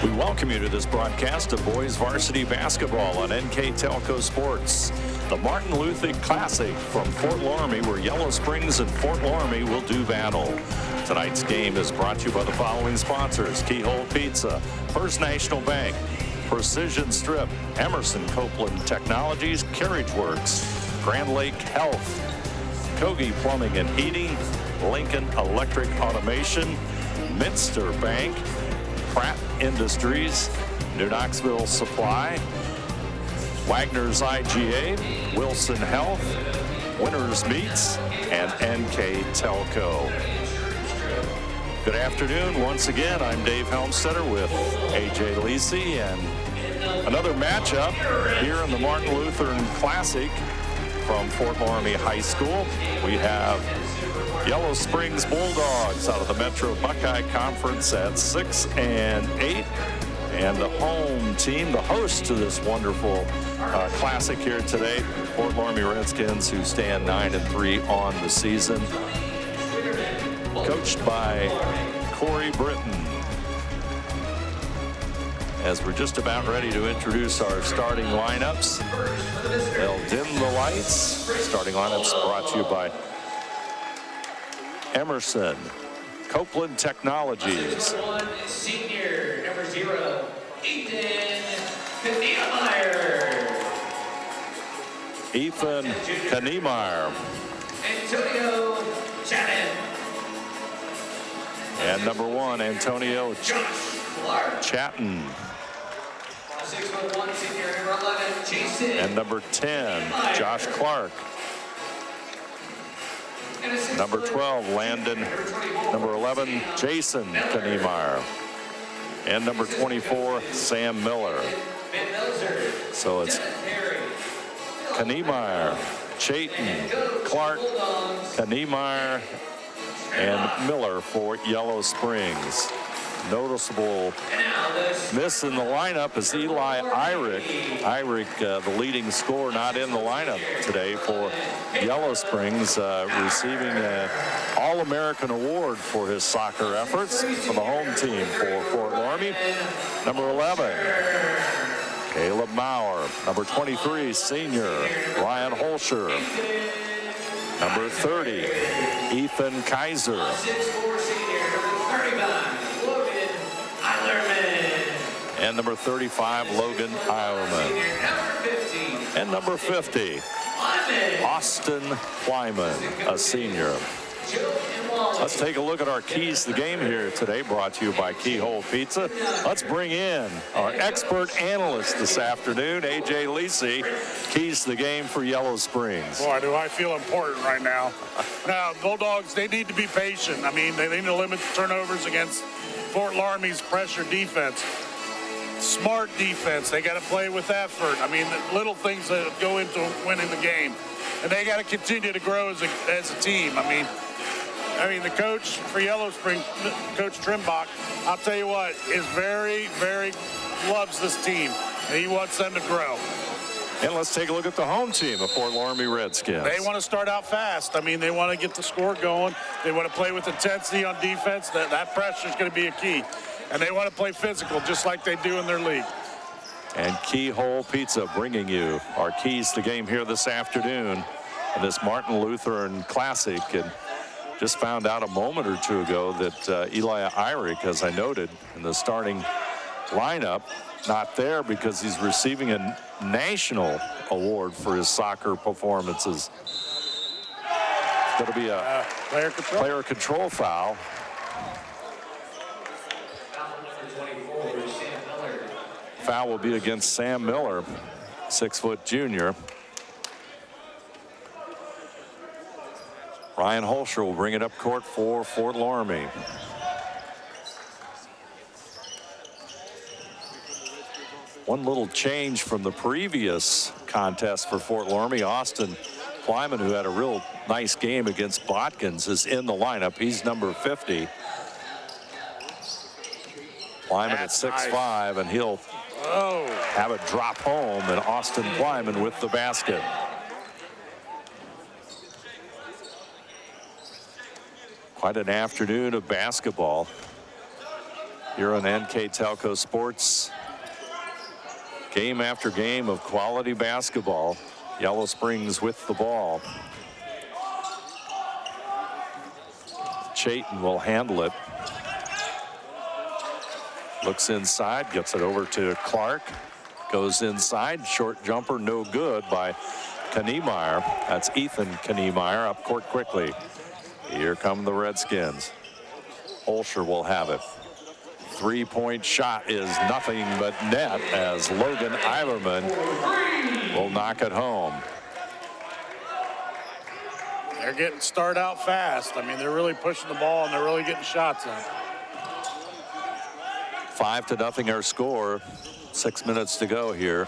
We welcome you to this broadcast of boys varsity basketball on NKTelco Sports. The Martin Luther Classic from Fort Loramie, where Yellow Springs and Fort Loramie will do battle. Tonight's game is brought to you by the following sponsors: Keyhole Pizza, First National Bank, Precision Strip, Emerson Copeland Technologies, Carriage Works, Grand Lake Health, Kogi Plumbing and Heating, Lincoln Electric Automation, Minster Bank, Pratt Industries, New Knoxville Supply, Wagner's IGA, Wilson Health, Winners Meats, and NKTelco. Good afternoon. Once again, I'm Dave Helmstetter with AJ Lisi, and another matchup here in the Martin Luther Classic from Fort Loramie High School. We have Yellow Springs Bulldogs out of the Metro Buckeye Conference at 6-8, and the home team, the host to this wonderful classic here today, Fort Loramie Redskins, who stand 9-3 on the season, coached by Corey Britton. As we're just about ready to introduce our starting lineups, they'll dim the lights. Starting lineups brought to you by Emerson Copeland Technologies. Senior number 0, Ethan Kniemeyer. Ethan Kniemeyer. Antonio Chatton. And number 1, Antonio Chatton. 6'1", senior number 11, Jason. And number 10, Josh Clark. Number 12, Landon. Number 11, Jason Kniemeyer. And number 24, Sam Miller. So it's Kniemeyer, Chayton, Clark, Kniemeyer, and Miller for Yellow Springs. Noticeable miss in the lineup is Eli Eyrick. Eyrick, the leading scorer, not in the lineup today for Yellow Springs, receiving an All-American award for his soccer efforts for the home team for Fort Loramie. Number 11, Caleb Maurer. Number 23, senior Ryan Holscher. Number 30, Ethan Kaiser. 6'4", senior number 39, Logan Eilerman. And number 35, Logan Eilerman. And number 50, Austin Kleiman, a senior. Let's take a look at our keys to the game here today, brought to you by Keyhole Pizza. Let's bring in our expert analyst this afternoon, AJ Lisi. Keys to the game for Yellow Springs. Boy, do I feel important right now. Now, Bulldogs, they need to be patient. I mean, they need to limit the turnovers against Fort Loramie's pressure defense. Smart defense. They got to play with effort. I mean, the little things that go into winning the game. And they got to continue to grow as a team. I mean, the coach for Yellow Springs, Coach Trimbach, I'll tell you what, is very, very loves this team, and he wants them to grow. And let's take a look at the home team, the Fort Loramie Redskins. They want to start out fast. I mean, they want to get the score going. They want to play with intensity on defense. That pressure is going to be a key. And they want to play physical, just like they do in their league. And Keyhole Pizza bringing you our keys to the game here this afternoon in this Martin Luther Classic. And just found out a moment or two ago that Eli Eyrick, as I noted, in the starting lineup, not there because he's receiving a national award for his soccer performances. It's going to be a player control foul. Foul will be against Sam Miller, 6-foot junior. Ryan Holscher will bring it up court for Fort Loramie. One little change from the previous contest for Fort Loramie. Austin Kleiman, who had a real nice game against Botkins, is in the lineup. He's number 50. Kleiman at 6'5", nice. And he'll have a drop home, and Austin Kleiman with the basket. Quite an afternoon of basketball. here on NKTelco Sports. Game after game of quality basketball. Yellow Springs with the ball. Chayton will handle it. Looks inside, gets it over to Clark. Goes inside, short jumper, no good by Kniemeyer. That's Ethan Kniemeyer up court quickly. Here come the Redskins. Holscher will have it. Three-point shot is nothing but net as Logan Eilerman will knock it home. They're getting started out fast. I mean, they're really pushing the ball and they're really getting shots in. 5-0 our score. 6 minutes to go here.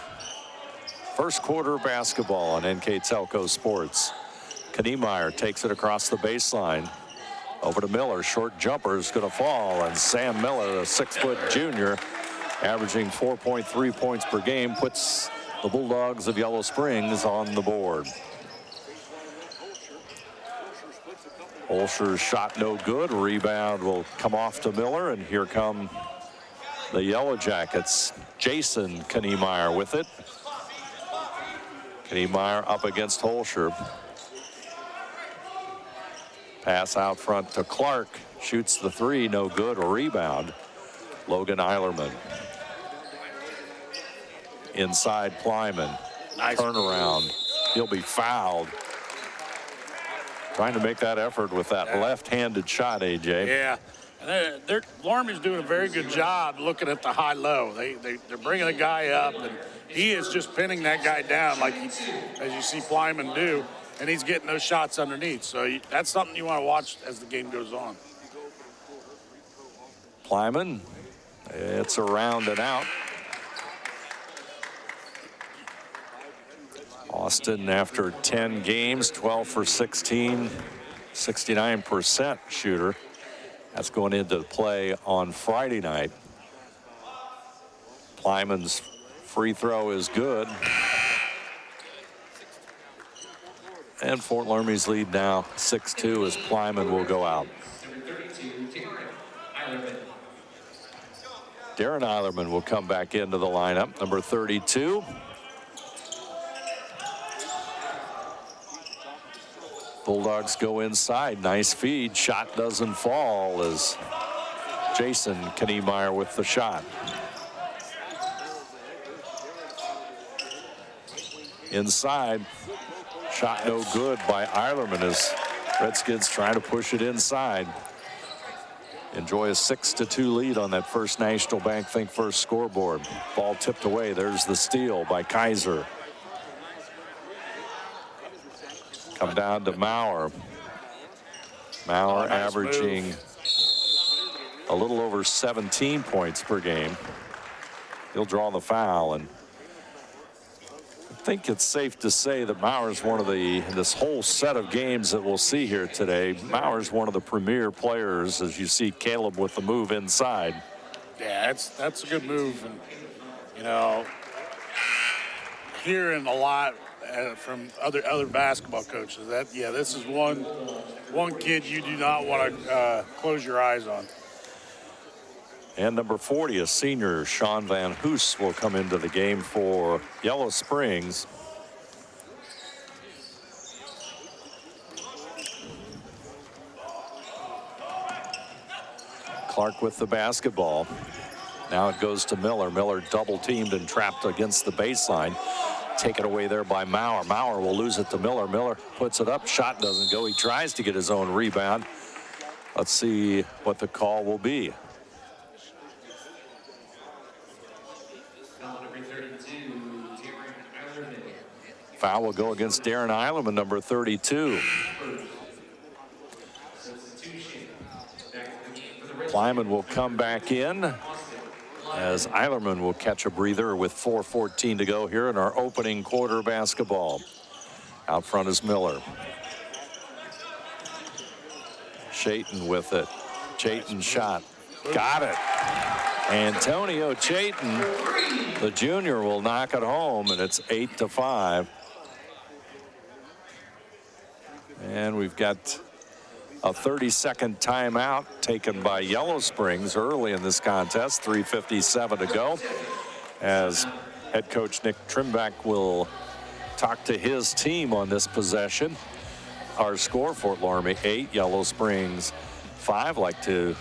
First quarter basketball on NKTelco Sports. Kniemeyer takes it across the baseline. Over to Miller. Short jumper is going to fall. And Sam Miller, a 6-foot junior, averaging 4.3 points per game, puts the Bulldogs of Yellow Springs on the board. Holscher's shot no good. Rebound will come off to Miller. And here come the Yellow Jackets. Jason Kniemeyer with it. Kniemeyer up against Holscher. Pass out front to Clark. Shoots the three, no good. A rebound. Logan Eilerman. Inside Plyman. Nice Turnaround. He'll be fouled. Trying to make that effort with that left-handed shot, AJ. Yeah. Loramie's doing a very good job looking at the high-low. They're bringing the guy up, and he is just pinning that guy down like as you see Plyman do, and he's getting those shots underneath. So that's something you want to watch as the game goes on. Plyman, it's around and out. Austin, after 10 games, 12 for 16, 69% shooter. That's going into play on Friday night. Plyman's free throw is good. And Fort Loramie's lead now 6-2 as Plyman will go out. Darren Eilerman will come back into the lineup, number 32. Bulldogs go inside. Nice feed. Shot doesn't fall as Jason Kniemeyer with the shot. Inside. Shot no good by Eilerman as Redskins trying to push it inside. Enjoy a 6-2 lead on that First National Bank Think First scoreboard. Ball tipped away. There's the steal by Kaiser. Come down to Maurer. Maurer nice averaging move. A little over 17 points per game. He'll draw the foul, and I think it's safe to say that Maurer's one of this whole set of games that we'll see here today. Maurer's one of the premier players as you see Caleb with the move inside. Yeah, that's a good move, and you know, hearing a lot from other basketball coaches this is one kid you do not want to close your eyes on. And number 40, a senior, Sean Van Hoos, will come into the game for Yellow Springs. Clark with the basketball. Now it goes to Miller. Miller double teamed and trapped against the baseline. Taken away there by Maurer. Maurer will lose it to Miller. Miller puts it up. Shot doesn't go. He tries to get his own rebound. Let's see what the call will be. Foul will go against Darren Eilerman, number 32. Plyman will come back in as Eilerman will catch a breather with 4:14 to go here in our opening quarter basketball. Out front is Miller. Chayton with it. Chayton shot. Got it. Antonio Chayton, the junior, will knock it home, and it's 8-5. And we've got A 30-second timeout taken by Yellow Springs early in this contest. 3:57 to go, as head coach Nick Trimback will talk to his team on this possession. Our score: Fort Loramie 8, Yellow Springs 5. Like to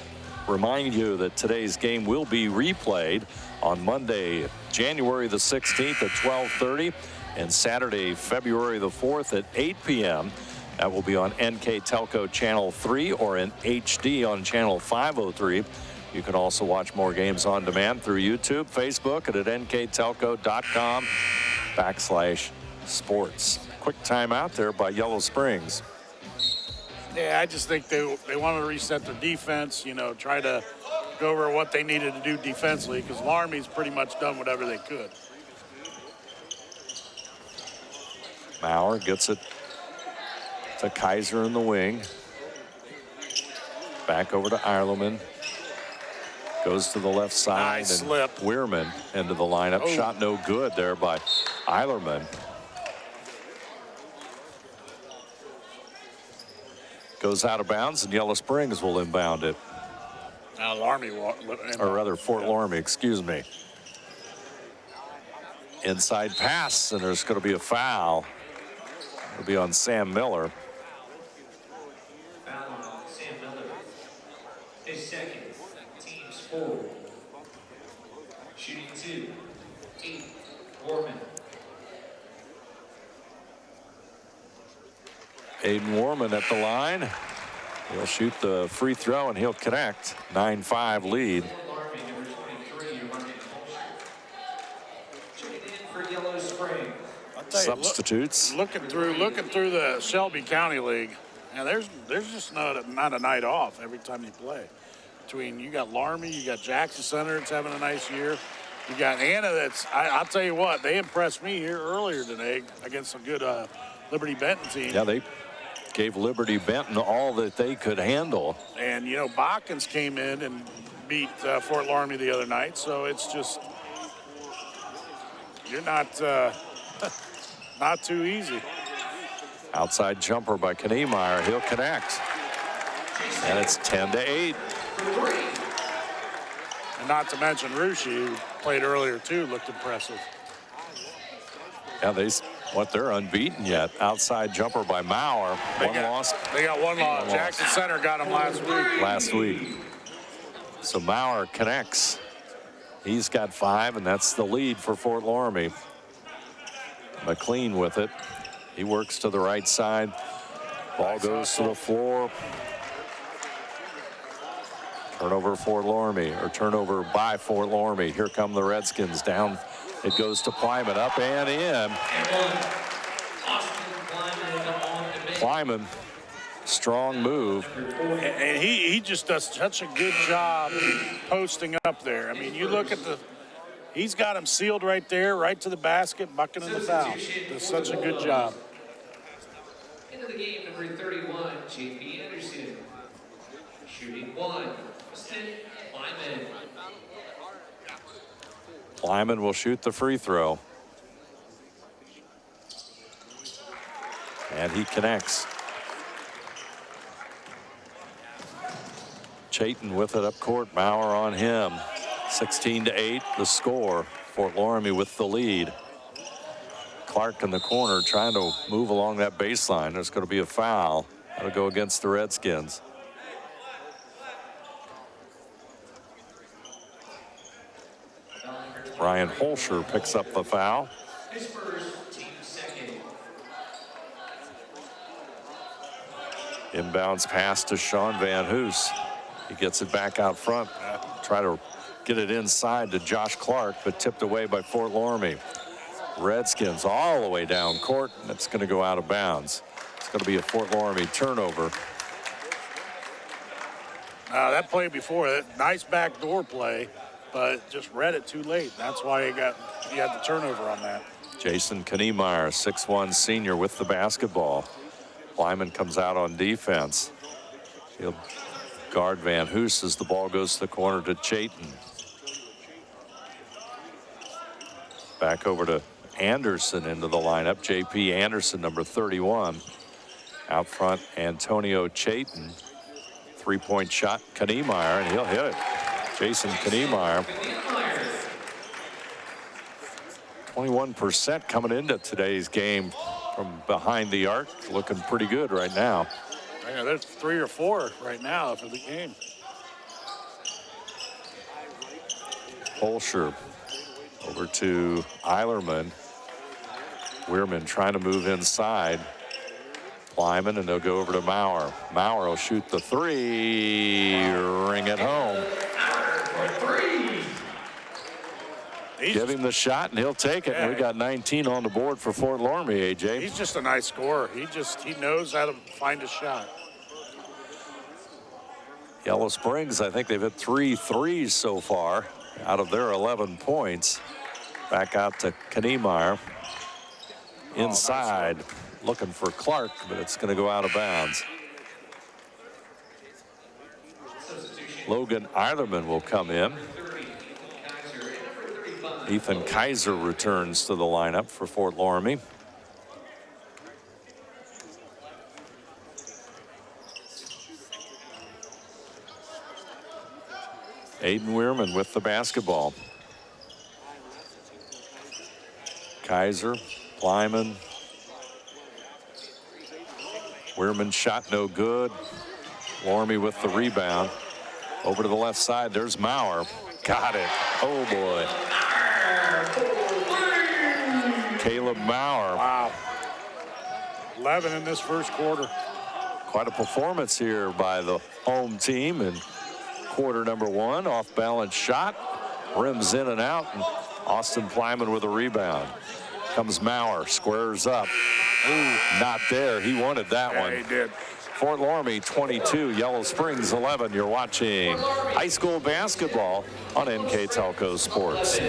remind you that today's game will be replayed on Monday, January the 16th at 12:30, and Saturday, February the 4th at 8 p.m. That will be on NKTelco Channel 3 or in HD on Channel 503. You can also watch more games on demand through YouTube, Facebook, and at nktelco.com/sports. Quick timeout there by Yellow Springs. Yeah, I just think they want to reset their defense, you know, try to go over what they needed to do defensively, because Loramie's pretty much done whatever they could. Maurer gets it to Kaiser in the wing. Back over to Eilerman. Goes to the left side. Nice and slip. Weirman into the lineup. Oh. Shot no good there by Eilerman. Goes out of bounds, and Yellow Springs will inbound it. Now Loramie Or rather, Fort Loramie, excuse me. Inside pass, and there's going to be a foul. It'll be on Sam Miller. Foul on Sam Miller. His second. Team's 4. Shooting 2. 8. Warman. Aiden Warman at the line. He'll shoot the free throw, and he'll connect. 9-5 lead. Loramie, number 23, Martin Holster. Checking in for Yellow Springs. I'll tell you, Substitutes. looking through the Shelby County League, and there's just not a night off every time you play. Between you got Loramie, you got Jackson Center that's having a nice year. You got Anna that's, I'll tell you what, they impressed me here earlier today against a good Liberty Benton team. Yeah, they gave Liberty Benton all that they could handle. And, you know, Botkins came in and beat Fort Loramie the other night, so it's just, you're not not too easy. Outside jumper by Kniemeyer. He'll connect. And it's 10-8. And not to mention Rushi, who played earlier too, looked impressive. Yeah, they're unbeaten yet. Outside jumper by Maurer. One loss. They got one loss. Jackson Center got them last week. So Maurer connects. He's got 5, and that's the lead for Fort Loramie. McLean with it. He works to the right side. Ball goes to the floor. Turnover for Loramie, or turnover by Fort Loramie. Here come the Redskins down. It goes to Plyman, up and in. Plyman, strong move. And he just does such a good job posting up there. I mean, you look at he's got him sealed right there, right to the basket, bucking in the foul. Does such a good job. Into the game, number 31, J.P. Anderson. Shooting 1. Lyman. Lyman will shoot the free throw. And he connects. Chayton with it up court. Maurer on him. 16-8 the score. Fort Loramie with the lead. Clark in the corner trying to move along that baseline. There's going to be a foul. That'll go against the Redskins. Ryan Holscher picks up the foul. His first, team second. Inbounds pass to Sean Van Hoos. He gets it back out front. Try to get it inside to Josh Clark, but tipped away by Fort Loramie. Redskins all the way down court, and it's going to go out of bounds. It's going to be a Fort Loramie turnover. That play before, that nice backdoor play, but just read it too late. That's why he had the turnover on that. Jason Kniemeyer, 6'1" senior with the basketball. Lyman comes out on defense. He'll guard Van Hoos as the ball goes to the corner to Chayton. Back over to Anderson into the lineup. J.P. Anderson, number 31. Out front, Antonio Chayton. Three-point shot, Kniemeyer, and he'll hit it. Jason Kniemeyer. 21% coming into today's game from behind the arc. Looking pretty good right now. Yeah, there's 3 or 4 right now for the game. Holscher over to Eilerman. Weirman trying to move inside. Lyman, and they'll go over to Maurer. Maurer will shoot the 3, ring it home. Give him the shot, and he'll take it. Yeah. And we got 19 on the board for Fort Loramie, AJ. He's just a nice scorer. He knows how to find a shot. Yellow Springs, I think they've hit 3 threes so far out of their 11 points. Back out to Kniemeyer. Inside, looking for Clark, but it's going to go out of bounds. Logan Eilerman will come in. Ethan Kaiser returns to the lineup for Fort Loramie. Aiden Weirman with the basketball. Kaiser, Lyman. Weirman shot no good. Loramie with the rebound. Over to the left side, there's Maurer. Got it. Oh boy. Caleb Maurer. Wow. 11 in this first quarter. Quite a performance here by the home team in quarter number 1. Off balance shot. Rims in and out. And Austin Plyman with a rebound. Comes Maurer, squares up. Ooh, not there. He wanted that one. Yeah, he did. Fort Loramie 22, Yellow Springs 11. You're watching high school basketball on NKTelco Sports.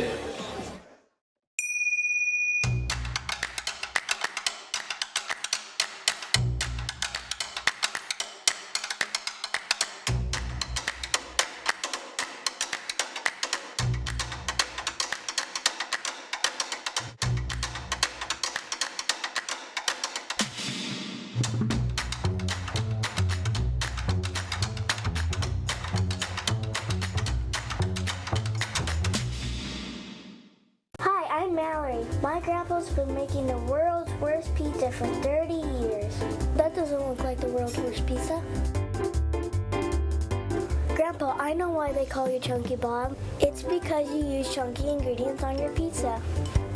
My grandpa's been making the world's worst pizza for 30 years. That doesn't look like the world's worst pizza. Grandpa, I know why they call you Chunky Bob. It's because you use chunky ingredients on your pizza.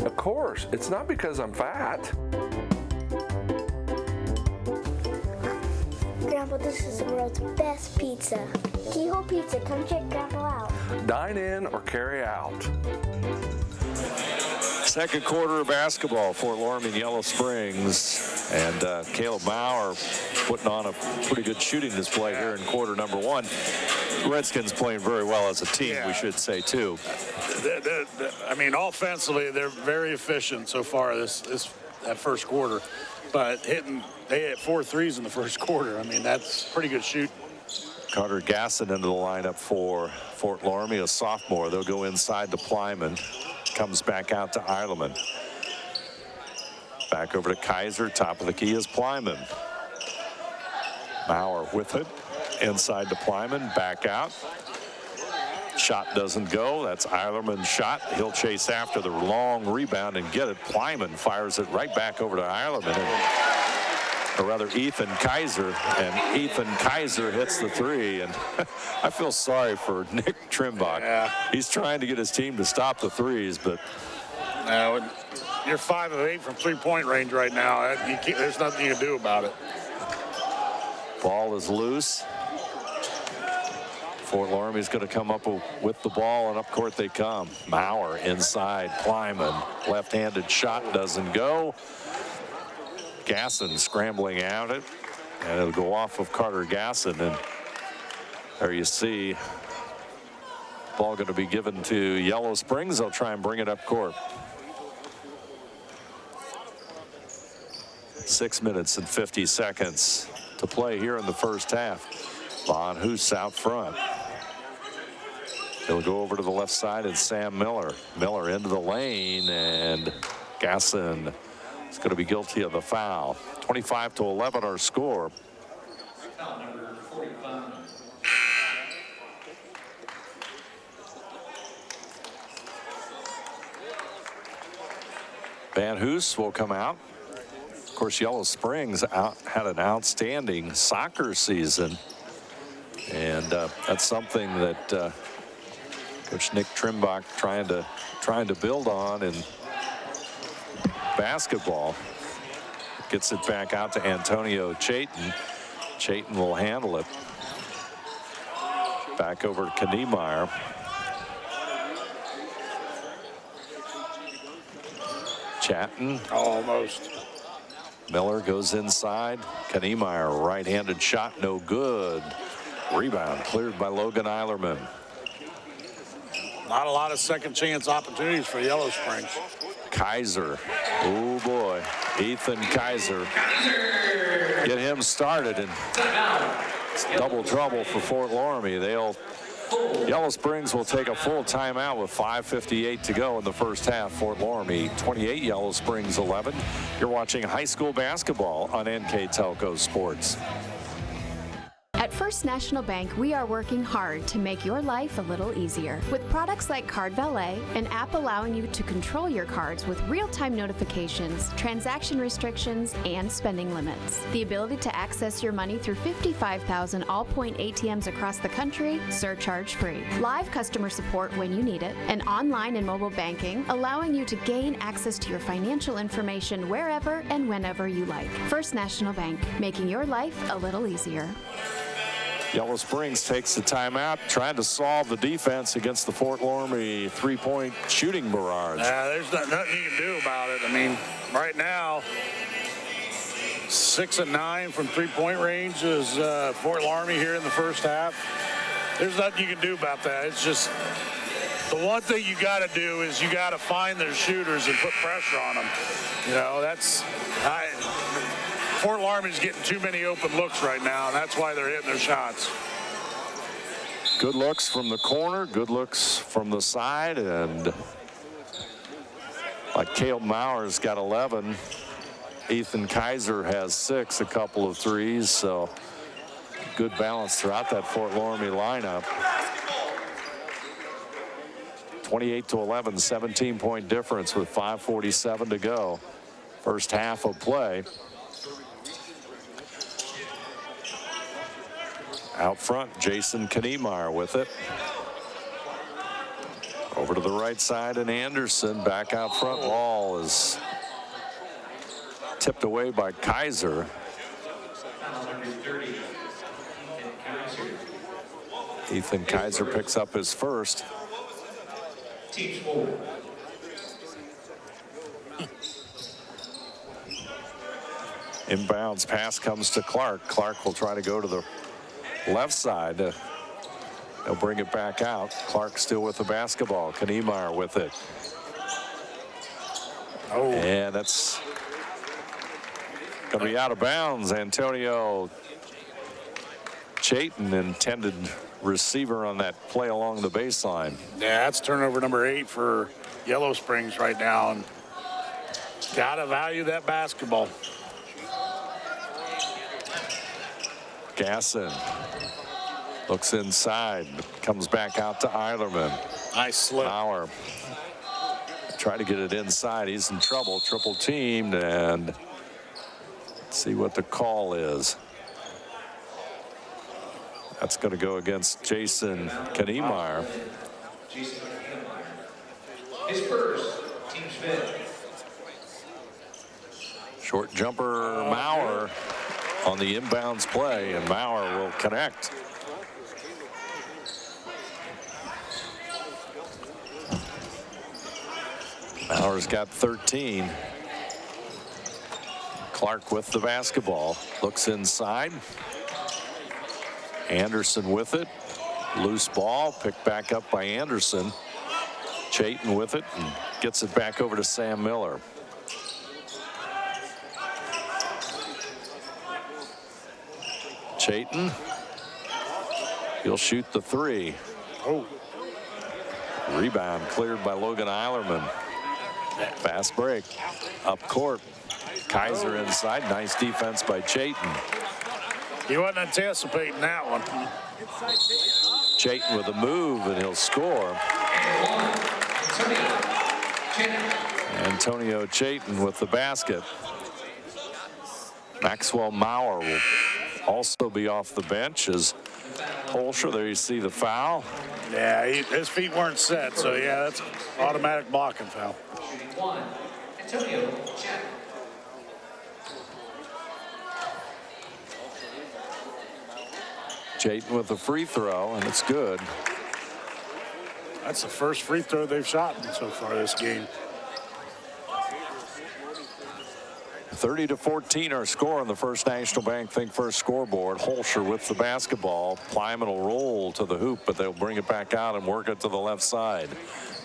Of course, it's not because I'm fat. Grandpa, this is the world's best pizza. Keyhole Pizza, come check Grandpa out. Dine in or carry out. Second quarter of basketball for Loramie and Yellow Springs, and Caleb Maurer putting on a pretty good shooting display here in quarter number 1. Redskins playing very well as a team, we should say, too. I mean, offensively, they're very efficient so far that first quarter. But they hit 4 threes in the first quarter. I mean, that's pretty good shooting. Carter Gasson into the lineup for Fort Loramie, a sophomore. They'll go inside to Plyman. Comes back out to Eilerman. Back over to Kaiser. Top of the key is Plyman. Maurer with it. Inside to Plyman. Back out. Shot doesn't go. That's Eilerman's shot. He'll chase after the long rebound and get it. Plyman fires it right back over to Eilerman. Or rather, Ethan Kaiser. And Ethan Kaiser hits the 3. And I feel sorry for Nick Trimbach. Yeah. He's trying to get his team to stop the threes, but you're 5 of 8 from 3-point range right now. There's nothing you can do about it. Ball is loose. Fort Loramie's going to come up with the ball, and up court they come. Maurer inside. Plyman. Left-handed shot doesn't go. Gasson scrambling out it, and it'll go off of Carter Gasson, and there you see ball going to be given to Yellow Springs. They'll try and bring it up court. 6 minutes and 50 seconds to play here in the first half. Von Hoos out front. He'll go over to the left side, and Sam Miller. Miller into the lane, and Gasson is going to be guilty of the foul. 25-11 our score. Foul number 45. Van Hoos will come out. Of course, Yellow Springs had an outstanding soccer season. And that's something that Coach Nick Trimbach trying to build on in basketball. Gets it back out to Antonio Chayton. Chayton will handle it. Back over to Kniemeyer. Chatton. Almost. Miller goes inside. Kniemeyer, right-handed shot, no good. Rebound cleared by Logan Eilerman. Not a lot of second chance opportunities for Yellow Springs. Kaiser. Oh boy. Ethan Kaiser. Get him started, and it's double trouble for Fort Loramie. Yellow Springs will take a full timeout with 5:58 to go in the first half. Fort Loramie 28, Yellow Springs 11. You're watching high school basketball on NKTelco Sports. At First National Bank, we are working hard to make your life a little easier. With products like Card Valet, an app allowing you to control your cards with real-time notifications, transaction restrictions, and spending limits. The ability to access your money through 55,000 all-point ATMs across the country, surcharge-free. Live customer support when you need it, and online and mobile banking, allowing you to gain access to your financial information wherever and whenever you like. First National Bank, making your life a little easier. Yellow Springs takes the timeout, trying to solve the defense against the Fort Loramie three-point shooting barrage. There's nothing you can do about it. I mean, right now, 6 of 9 from three-point range is Fort Loramie here in the first half. There's nothing you can do about that. It's just the one thing you got to do is you got to find their shooters and put pressure on them. You know, Fort Loramie's getting too many open looks right now, and that's why they're hitting their shots. Good looks from the corner, good looks from the side, and like Caleb Mauer's got 11. Ethan Kaiser has 6, a couple of threes, so good balance throughout that Fort Loramie lineup. 28-11, 17-point difference with 5:47 to go. First half of play. Out front, Jason Kniemeyer with it. Over to the right side, and Anderson back out front. Ball is tipped away by Kaiser. Ethan Kaiser picks up his first. Teams forward. Inbounds pass comes to Clark. Clark will try to go to the left side. They'll bring it back out. Clark still with the basketball. Kniemeyer with it. Oh. And that's going to be out of bounds. Antonio Chayton, intended receiver on that play along the baseline. Yeah, that's turnover number 8 for Yellow Springs right now, and got to value that basketball. Gasson looks inside, comes back out to Eilerman. Nice slip. Bauer try to get it inside. He's in trouble, triple teamed, and let's see what the call is. That's going to go against Jason Kniemeyer. Jason Kniemeyer. His first, team's fifth. Short jumper, Mauer on the inbounds play, and Mauer will connect. Mauer's got 13. Clark with the basketball, looks inside. Anderson with it. Loose ball picked back up by Anderson. Chayton with it and gets it back over to Sam Miller. Chayton. He'll shoot the three. Oh. Rebound cleared by Logan Eilerman. Fast break. Up court. Kaiser inside. Nice defense by Chayton. He wasn't anticipating that one. Chayton with a move, and he'll score. Antonio Chayton with the basket. Maxwell Maurer will also be off the bench as Holscher. There you see the foul. Yeah, his feet weren't set, so yeah, that's automatic blocking foul. Shooting 1, Antonio Chapman. Chayton with the free throw, and it's good. That's the first free throw they've shot so far this game. 30-14 our score on the First National Bank Think First scoreboard. Holscher with the basketball. Plyman will roll to the hoop, but they'll bring it back out and work it to the left side.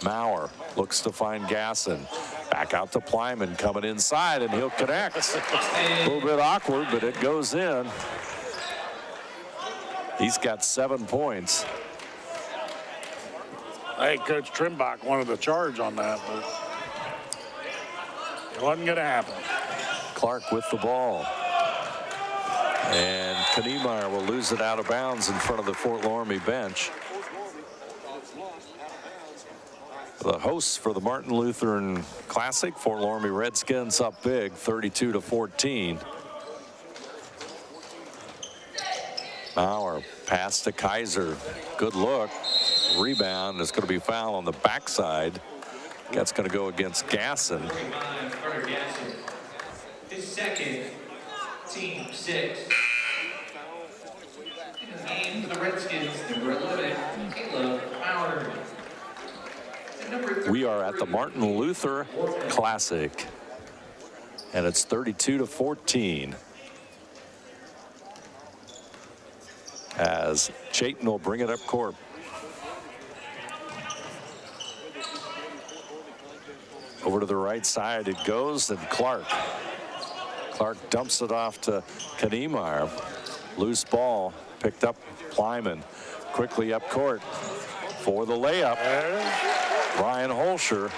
Maurer looks to find Gasson. Back out to Plyman, coming inside, and he'll connect. A little bit awkward, but it goes in. He's got 7 points. I think Coach Trimbach wanted the charge on that, but it wasn't going to happen. Clark with the ball. And Kniemeyer will lose it out of bounds in front of the Fort Loramie bench. The hosts for the Martin Lutheran Classic, Fort Loramie Redskins up big, 32-14. Maurer pass to Kaiser. Good look. Rebound is going to be foul on the backside. That's going to go against Gasson. His second, team 6. In the game for the Redskins, number 11, Caleb Maurer. We are at the Martin Luther Classic, and it's 32-14. As Chayton will bring it up court. Over to the right side it goes, and Clark dumps it off to Kniemeyer. Loose ball picked up. Plyman quickly up court for the layup. Ryan Holscher.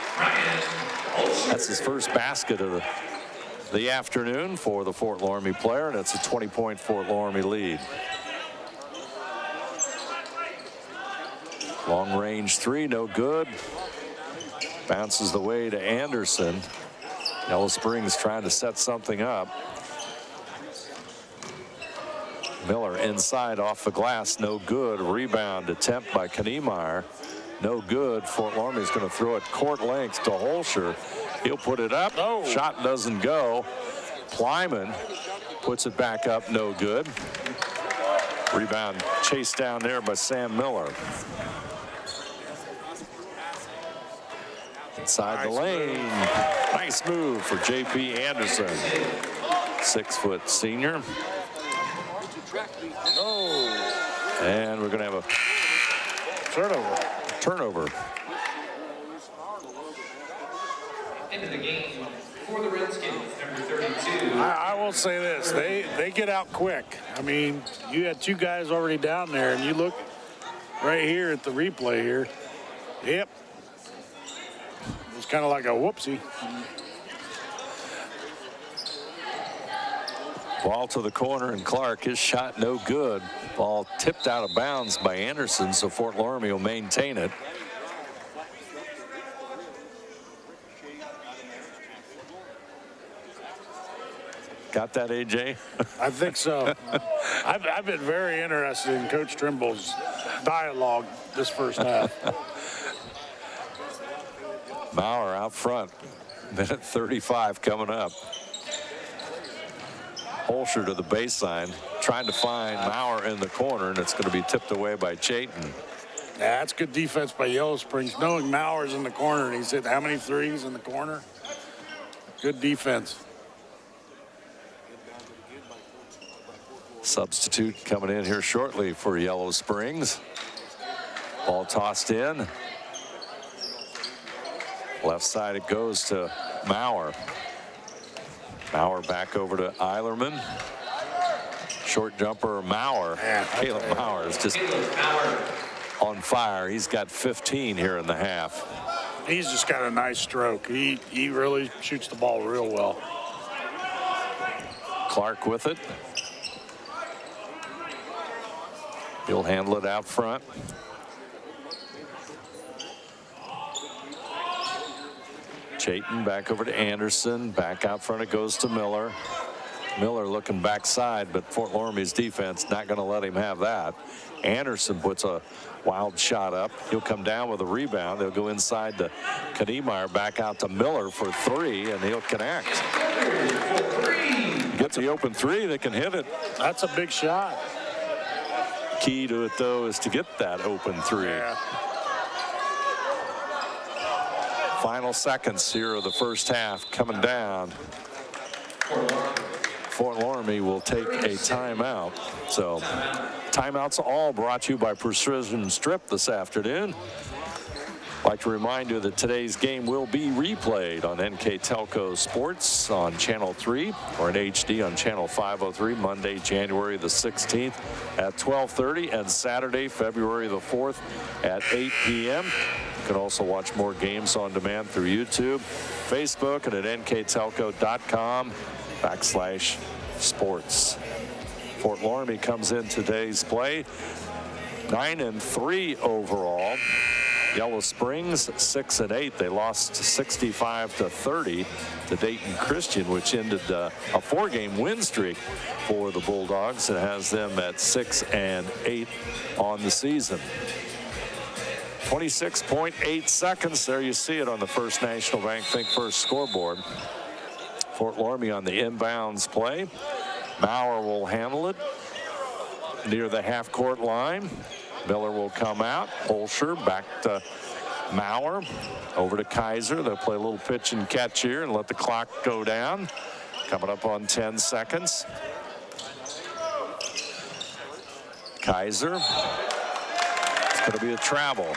That's his first basket of the afternoon for the Fort Loramie player, and it's a 20-point Fort Loramie lead. Long range three, no good. Bounces the way to Anderson. Yellow Springs trying to set something up. Miller inside off the glass, no good. Rebound attempt by Kniemeyer, no good. Fort Loramie is going to throw it court length to Holscher. He'll put it up. Oh. Shot doesn't go. Plyman puts it back up, no good. Rebound chased down there by Sam Miller. Inside the lane. Nice move for J.P. Anderson. 6-foot senior. Oh. And we're going to have a turnover. Into the game for the Redskins, number 32. I will say this, they get out quick. I mean, you had 2 guys already down there, and you look right here at the replay here. Yep. It was kind of like a whoopsie. Ball to the corner, and Clark, his shot no good. Ball tipped out of bounds by Anderson, so Fort Loramie will maintain it. Got that, AJ? I think so. I've been very interested in Coach Trimble's dialogue this first half. Maurer out front. Minute 35 coming up. Holscher to the baseline, trying to find Maurer in the corner, and it's going to be tipped away by Chayton. Yeah, that's good defense by Yellow Springs, knowing Maurer's in the corner, and he's hit how many threes in the corner? Good defense. Substitute coming in here shortly for Yellow Springs. Ball tossed in. Left side it goes to Maurer. Maurer back over to Eilerman. Short jumper, Maurer. Caleb Maurer is just on fire. He's got 15 here in the half. He's just got a nice stroke. He really shoots the ball real well. Clark with it. He'll handle it out front. Chayton back over to Anderson. Back out front it goes to Miller. Miller looking backside, but Fort Loramie's defense not going to let him have that. Anderson puts a wild shot up. He'll come down with a rebound. They'll go inside to Kniemeyer, back out to Miller for three, and he'll connect. Gets the open three, they can hit it. That's a big shot. Key to it, though, is to get that open three. Yeah. Final seconds here of the first half coming down. Fort Loramie will take a timeout. So timeouts all brought to you by Precision Strip this afternoon. I'd like to remind you that today's game will be replayed on NKTelco Sports on Channel 3 or in HD on Channel 503 Monday, January the 16th at 12:30 and Saturday, February the 4th at 8 p.m. You can also watch more games on demand through YouTube, Facebook, and at nktelco.com/sports. Fort Loramie comes in today's play 9-3 overall. Yellow Springs 6-8. They lost 65-30 to Dayton Christian, which ended a 4-game win streak for the Bulldogs and has them at 6-8 on the season. 26.8 seconds. There you see it on the First National Bank Think First scoreboard. Fort Loramie on the inbounds play. Maurer will handle it near the half-court line. Miller will come out. Holscher back to Maurer. Over to Kaiser. They'll play a little pitch and catch here and let the clock go down. Coming up on 10 seconds. Kaiser. It's going to be a travel.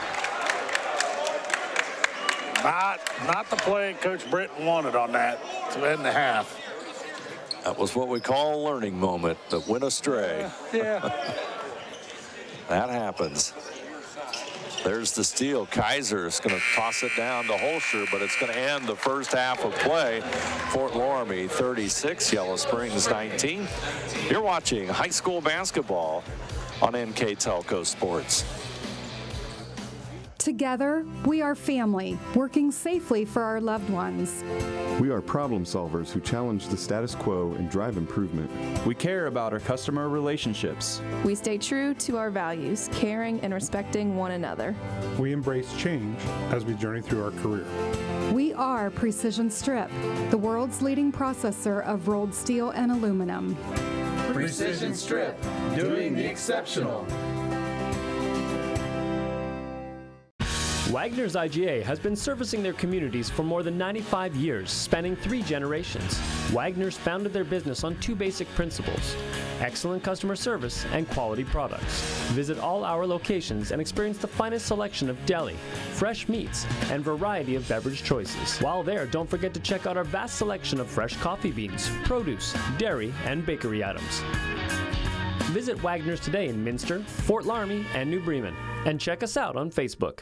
Not the play Coach Britton wanted on that to end the half. That was what we call a learning moment that went astray. Yeah. That happens. There's the steal. Kaiser is going to toss it down to Holscher, but it's going to end the first half of play. Fort Loramie 36, Yellow Springs 19. You're watching high school basketball on NKTelco Sports. Together, we are family, working safely for our loved ones. We are problem solvers who challenge the status quo and drive improvement. We care about our customer relationships. We stay true to our values, caring and respecting one another. We embrace change as we journey through our career. We are Precision Strip, the world's leading processor of rolled steel and aluminum. Precision Strip, doing the exceptional. Wagner's IGA has been servicing their communities for more than 95 years, spanning 3 generations. Wagner's founded their business on 2 basic principles: excellent customer service and quality products. Visit all our locations and experience the finest selection of deli, fresh meats, and variety of beverage choices. While there, don't forget to check out our vast selection of fresh coffee beans, produce, dairy, and bakery items. Visit Wagner's today in Minster, Fort Loramie, and New Bremen, and check us out on Facebook.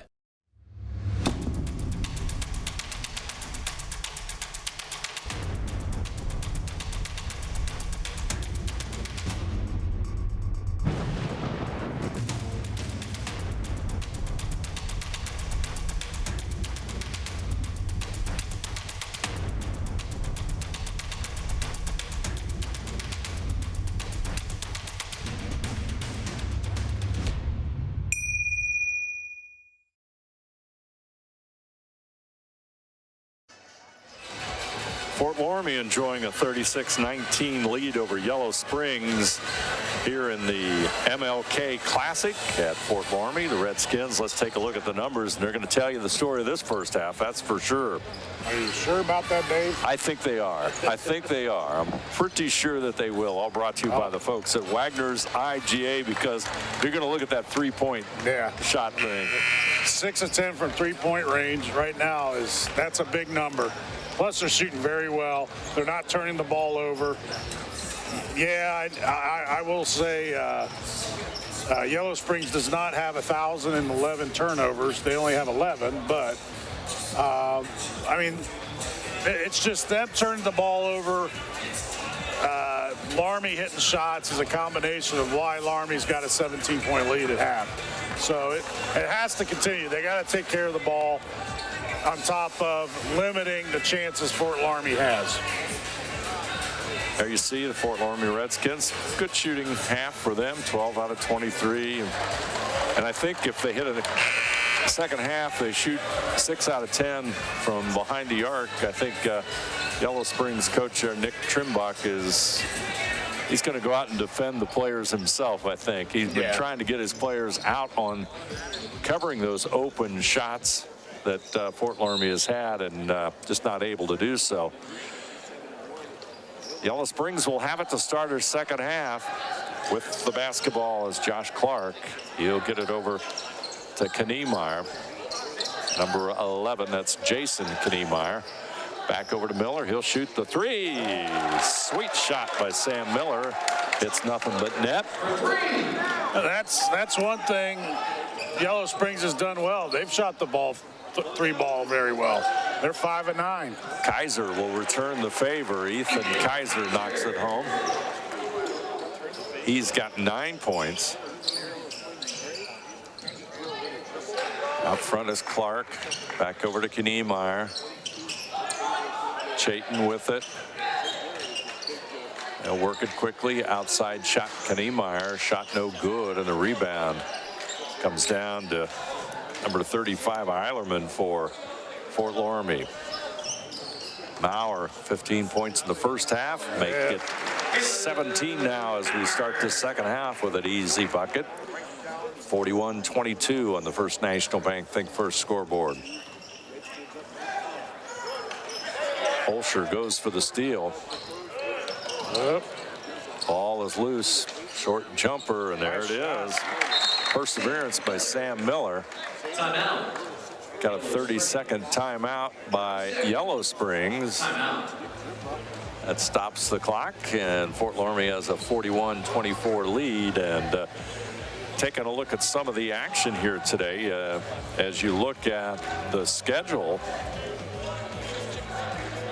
Fort Loramie enjoying a 36-19 lead over Yellow Springs here in the MLK Classic at Fort Loramie. The Redskins, let's take a look at the numbers, and they're going to tell you the story of this first half, that's for sure. Are you sure about that, Dave? I think they are. I think they are. I'm pretty sure that they will. All brought to you by the folks at Wagner's IGA, because you're going to look at that three-point shot range. 6 of 10 from three-point range right now that's a big number. Plus, they're shooting very well. They're not turning the ball over. Yeah, I will say Yellow Springs does not have 1,011 turnovers. They only have 11, but I mean, it's just them turning the ball over. Loramie hitting shots is a combination of why Laramie's got a 17-point lead at half. So it has to continue. They got to take care of the ball. on top of limiting the chances Fort Loramie has. There you see the Fort Loramie Redskins. Good shooting half for them, 12 out of 23. And I think if they hit a second half, they shoot 6 out of 10 from behind the arc. I think Yellow Springs coach Nick Trimbach he's going to go out and defend the players himself, I think. He's been trying to get his players out on covering those open shots that Fort Loramie has had and just not able to do so. Yellow Springs will have it to start their second half with the basketball as Josh Clark. He'll get it over to Kniemeyer. Number 11, that's Jason Kniemeyer. Back over to Miller. He'll shoot the three. Sweet shot by Sam Miller. It's nothing but net. That's one thing Yellow Springs has done well. They've shot the three ball very well. They're 5 of 9. Kaiser will return the favor. Ethan Kaiser knocks it home. He's got 9 points. Out front is Clark. Back over to Kniemeyer. Chayton with it. They'll work it quickly. Outside shot, Kniemeyer. Shot no good, and the rebound comes down to number 35, Eilerman for Fort Loramie. Maurer, 15 points in the first half. Make it 17 now as we start the second half with an easy bucket. 41-22 on the First National Bank Think First scoreboard. Holscher goes for the steal. Ball is loose. Short jumper, and there it is. Perseverance by Sam Miller. Timeout. Got a 30-second timeout by Yellow Springs. That stops the clock, and Fort Loramie has a 41-24 lead. And taking a look at some of the action here today, as you look at the schedule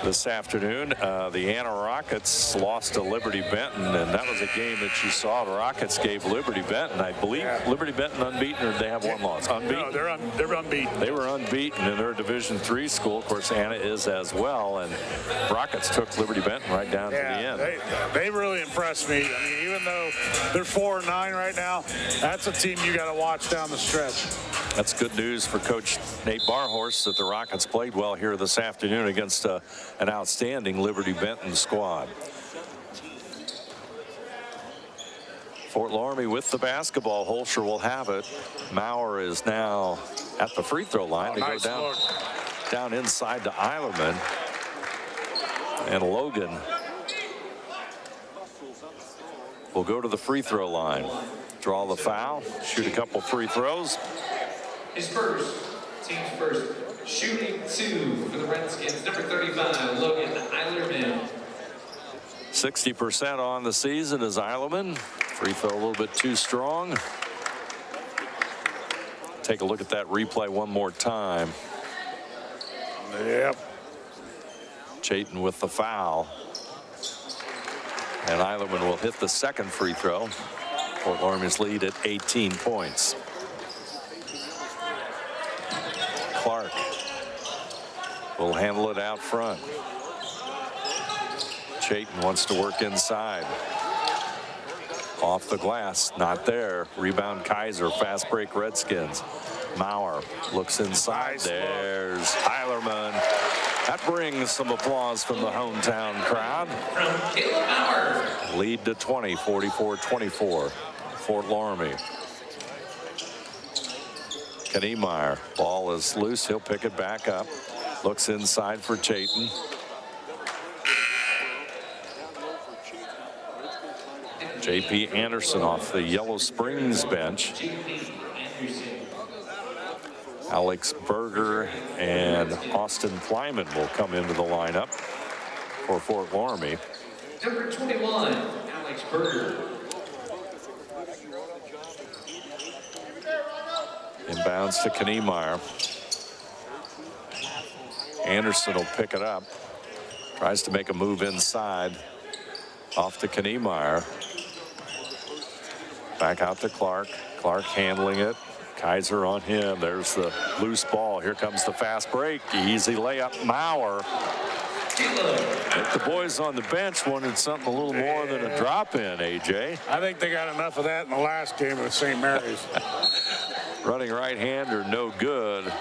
this afternoon, the Anna Rockets lost to Liberty Benton, and that was a game that you saw. The Rockets gave Liberty Benton, I believe, Liberty Benton unbeaten, or they have one loss? Unbeaten? No, they're unbeaten. They were unbeaten in their Division III school. Of course, Anna is as well, and Rockets took Liberty Benton right down to the end. They really impressed me. I mean, even though they're 4-9 right now, that's a team you got to watch down the stretch. That's good news for Coach Nate Barhorse that the Rockets played well here this afternoon against an outstanding Liberty Benton squad. Fort Loramie with the basketball. Holscher will have it. Maurer is now at the free throw line. They nice go down inside to Eilerman. And Logan will go to the free throw line. Draw the foul, shoot a couple free throws. His first, team's first, shooting 2 for the Redskins, number 35, Logan Eilerman. 60% on the season is Eilerman. Free throw a little bit too strong. Take a look at that replay one more time. Yep. Chayton with the foul. And Eilerman will hit the second free throw. Fort Loramie's lead at 18 points. Clark will handle it out front. Chayton wants to work inside. Off the glass, not there. Rebound Kaiser, fast break Redskins. Maurer looks inside. There's Eilerman. That brings some applause from the hometown crowd. Lead to 20, 44-24. Fort Loramie. Kniemeyer, ball is loose. He'll pick it back up. Looks inside for Chayton. J.P. Anderson off the Yellow Springs bench. Alex Berger and Austin Plyman will come into the lineup for Fort Loramie. Number 21, Alex Berger. Inbounds to Kniemeyer. Anderson will pick it up. Tries to make a move inside. Off to Kniemeyer. Back out to Clark. Clark handling it. Kaiser on him. There's the loose ball. Here comes the fast break. Easy layup. Maurer. I think the boys on the bench wanted something a little more than a drop in, AJ. I think they got enough of that in the last game with St. Mary's. Running right-hander, no good.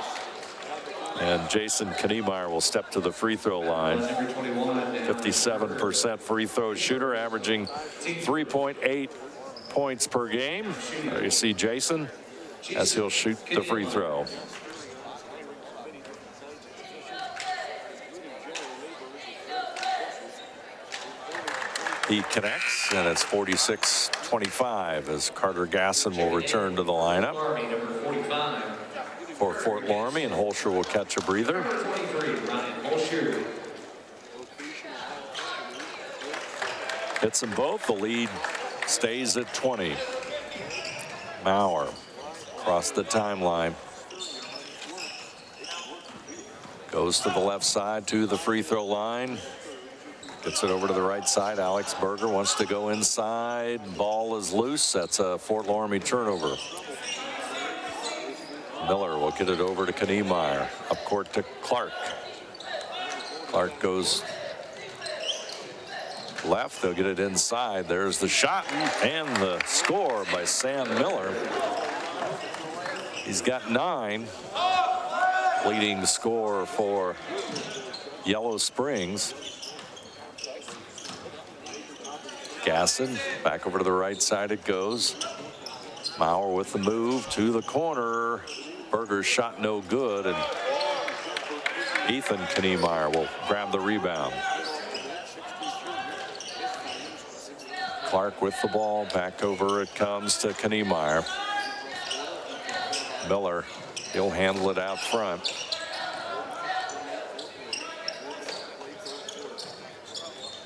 And Jason Kniemeyer will step to the free throw line. 57% free throw shooter, averaging 3.8 points per game. There you see Jason as he'll shoot the free throw. He connects, and it's 46-25 as Carter Gasson will return to the lineup for Fort Loramie, and Holscher will catch a breather. Hits them both. The lead stays at 20. Maurer across the timeline. Goes to the left side to the free throw line. Gets it over to the right side. Alex Berger wants to go inside. Ball is loose. That's a Fort Loramie turnover. Miller will get it over to Kniemeyer. Up court to Clark. Clark goes left. They'll get it inside. There's the shot and the score by Sam Miller. He's got 9. Leading scorer for Yellow Springs. Gasson back over to the right side it goes. Maurer with the move to the corner. Berger's shot no good, and Ethan Kniemeyer will grab the rebound. Clark with the ball. Back over it comes to Kniemeyer. Miller, he'll handle it out front.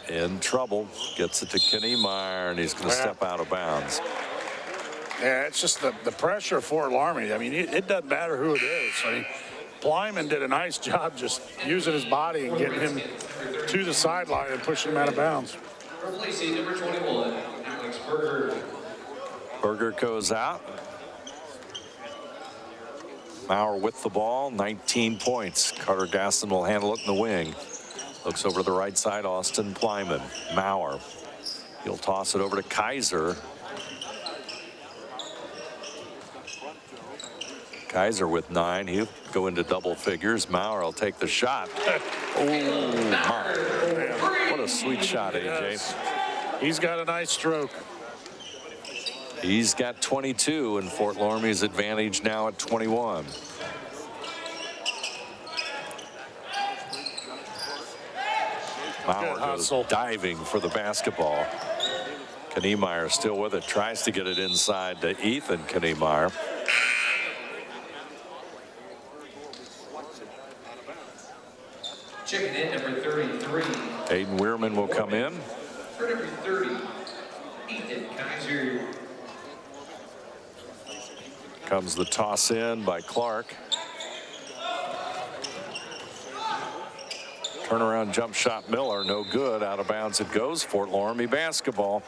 In trouble, gets it to Kniemeyer, and he's going to step out of bounds. Yeah, it's just the pressure of Fort Loramie. I mean, it doesn't matter who it is. I mean, Plyman did a nice job just using his body and getting him to the sideline and pushing him out of bounds. Replacing number 21, Alex Berger. Berger goes out. Maurer with the ball, 19 points. Carter Gasson will handle it in the wing. Looks over to the right side, Austin Plyman. Maurer. He'll toss it over to Kaiser. Kaiser with 9. He'll go into double figures. Maurer will take the shot. Oh, my. What a sweet shot, AJ. He's got a nice stroke. He's got 22, and Fort Loramie's advantage now at 21. Maurer goes diving for the basketball. Kniemeyer still with it, tries to get it inside to Ethan Kniemeyer. Checking in, number 33. Aiden Weirman will come in. For number 30, Ethan Kaiser. Comes the toss in by Clark. Turnaround jump shot Miller, no good. Out of bounds it goes. Fort Loramie basketball.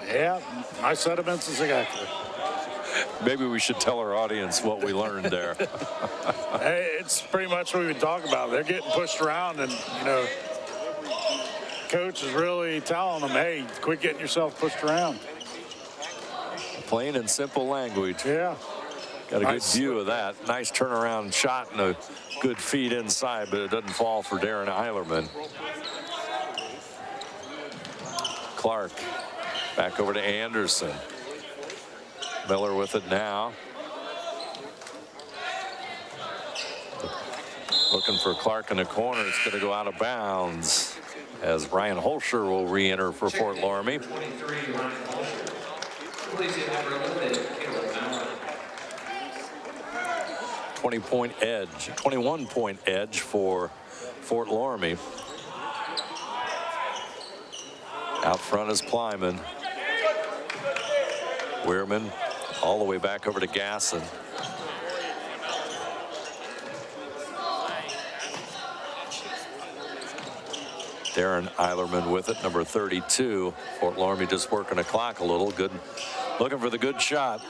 Yeah, my sentiments is exactly. Maybe we should tell our audience what we learned there. Hey, it's pretty much what we've been talking about. They're getting pushed around, and, you know, coach is really telling them, hey, quit getting yourself pushed around. Plain and simple language. Yeah. Got a good view of that. Nice turnaround shot and a good feed inside, but it doesn't fall for Darren Eilerman. Clark back over to Anderson. Miller with it now. Looking for Clark in the corner. It's going to go out of bounds as Ryan Holscher will re-enter for Fort Loramie. 23, Ryan Holscher. Replacing number 11, Caleb Maurer. 20-point edge, 21-point edge for Fort Loramie. Out front is Plyman. Weirman all the way back over to Gasson. Darren Eilerman with it, number 32. Fort Loramie just working the clock a little. Good, looking for the good shot.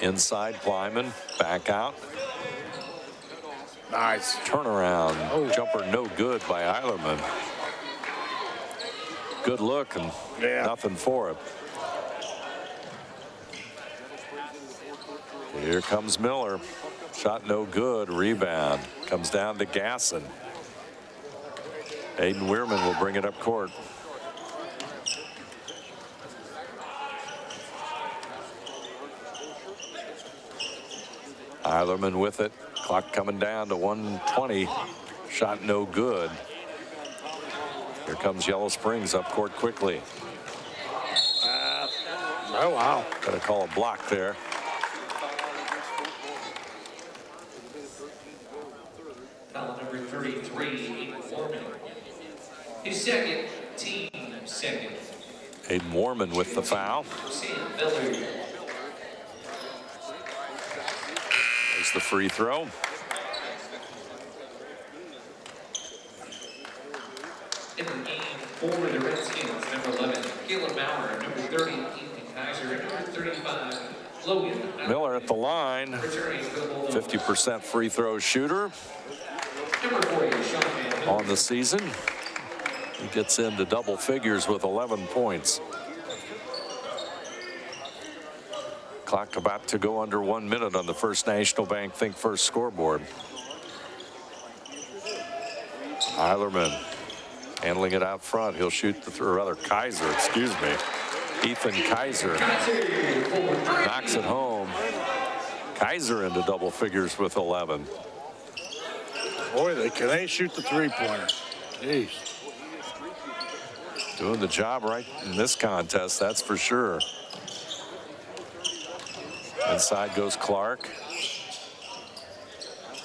Inside, Plyman, back out. Nice. Turnaround. Oh. Jumper no good by Eilerman. Good look and nothing for it. Here comes Miller. Shot no good. Rebound. Comes down to Gasson. Aiden Weirman will bring it up court. Eilerman with it. Clock coming down to 1:20. Shot no good. Here comes Yellow Springs up court quickly. Oh, wow. Got to call a block there. Foul number 33, Aiden Warman. His second, team second. Aiden Warman with the foul. Sam Miller. There's the free throw. In the game for the Redskins, number 11, Caleb Maurer, number 30, Ethan Kaiser, and number 35, Logan Miller at the line. 50% free throw shooter on the season. He gets into double figures with 11 points. Clock about to go under 1 minute on the First National Bank Think First scoreboard. Eilerman handling it out front. He'll shoot or rather Kaiser, excuse me. Ethan Kaiser knocks it home. Kaiser into double figures with 11. Boy, can they shoot the three-pointer. Jeez. Doing the job right in this contest, that's for sure. Inside goes Clark.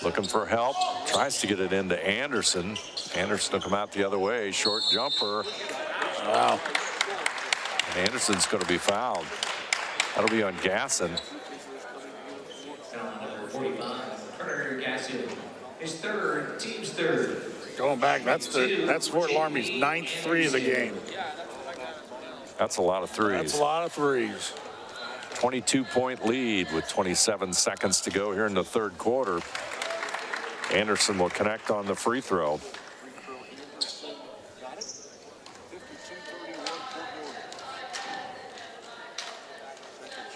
Looking for help. Tries to get it into Anderson. Anderson will come out the other way. Short jumper. Wow. And Anderson's going to be fouled. That'll be on Gasson. Number 45, Turner Gasson. His third, team's third. Going back, that's Fort Loramie's 9th three of the game. That's a lot of threes. That's a lot of threes. 22-point lead with 27 seconds to go here in the third quarter. Anderson will connect on the free throw.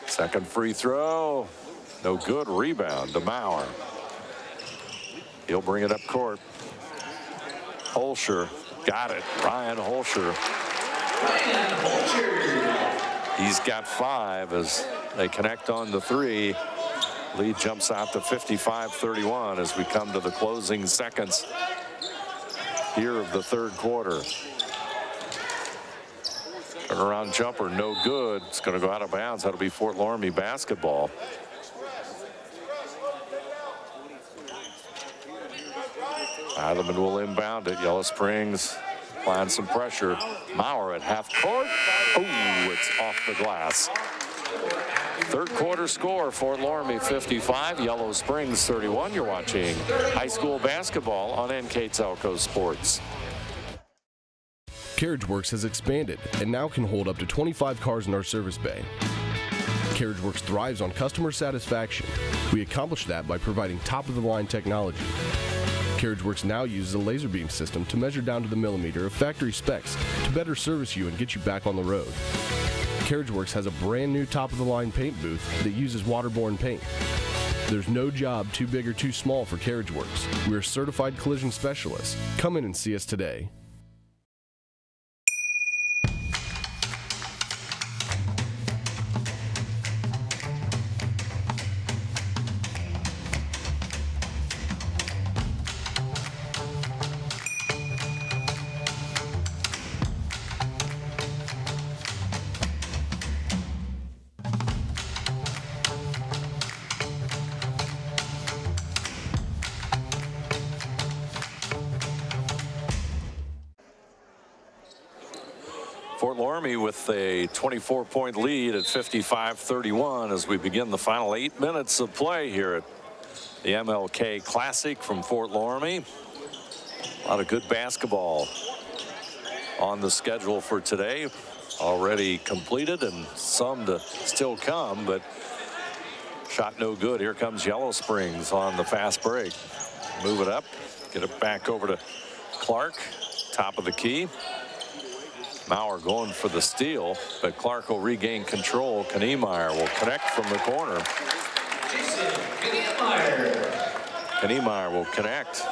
Second free throw. No good. Rebound to Maurer. He'll bring it up court. Holscher got it. Ryan Holscher. He's got 5 as they connect on the 3. Lead jumps out to 55-31 as we come to the closing seconds here of the third quarter. Turnaround jumper, no good. It's going to go out of bounds. That'll be Fort Loramie basketball. Eilerman will inbound it. Yellow Springs applying some pressure. Maurer at half court. Oh, it's off the glass. Third quarter score, Fort Loramie 55, Yellow Springs 31. You're watching high school basketball on NKTelco Sports. CarriageWorks has expanded and now can hold up to 25 cars in our service bay. CarriageWorks thrives on customer satisfaction. We accomplish that by providing top-of-the-line technology. CarriageWorks now uses a laser beam system to measure down to the millimeter of factory specs to better service you and get you back on the road. CarriageWorks has a brand new top-of-the-line paint booth that uses waterborne paint. There's no job too big or too small for CarriageWorks. We're certified collision specialists. Come in and see us today. Fort Loramie with a 24-point lead at 55-31 as we begin the final 8 minutes of play here at the MLK Classic from Fort Loramie. A lot of good basketball on the schedule for today. Already completed and some to still come, but shot no good. Here comes Yellow Springs on the fast break. Move it up, get it back over to Clark, top of the key. Maurer going for the steal, but Clark will regain control. Kniemeyer will connect from the corner. Kniemeyer will connect.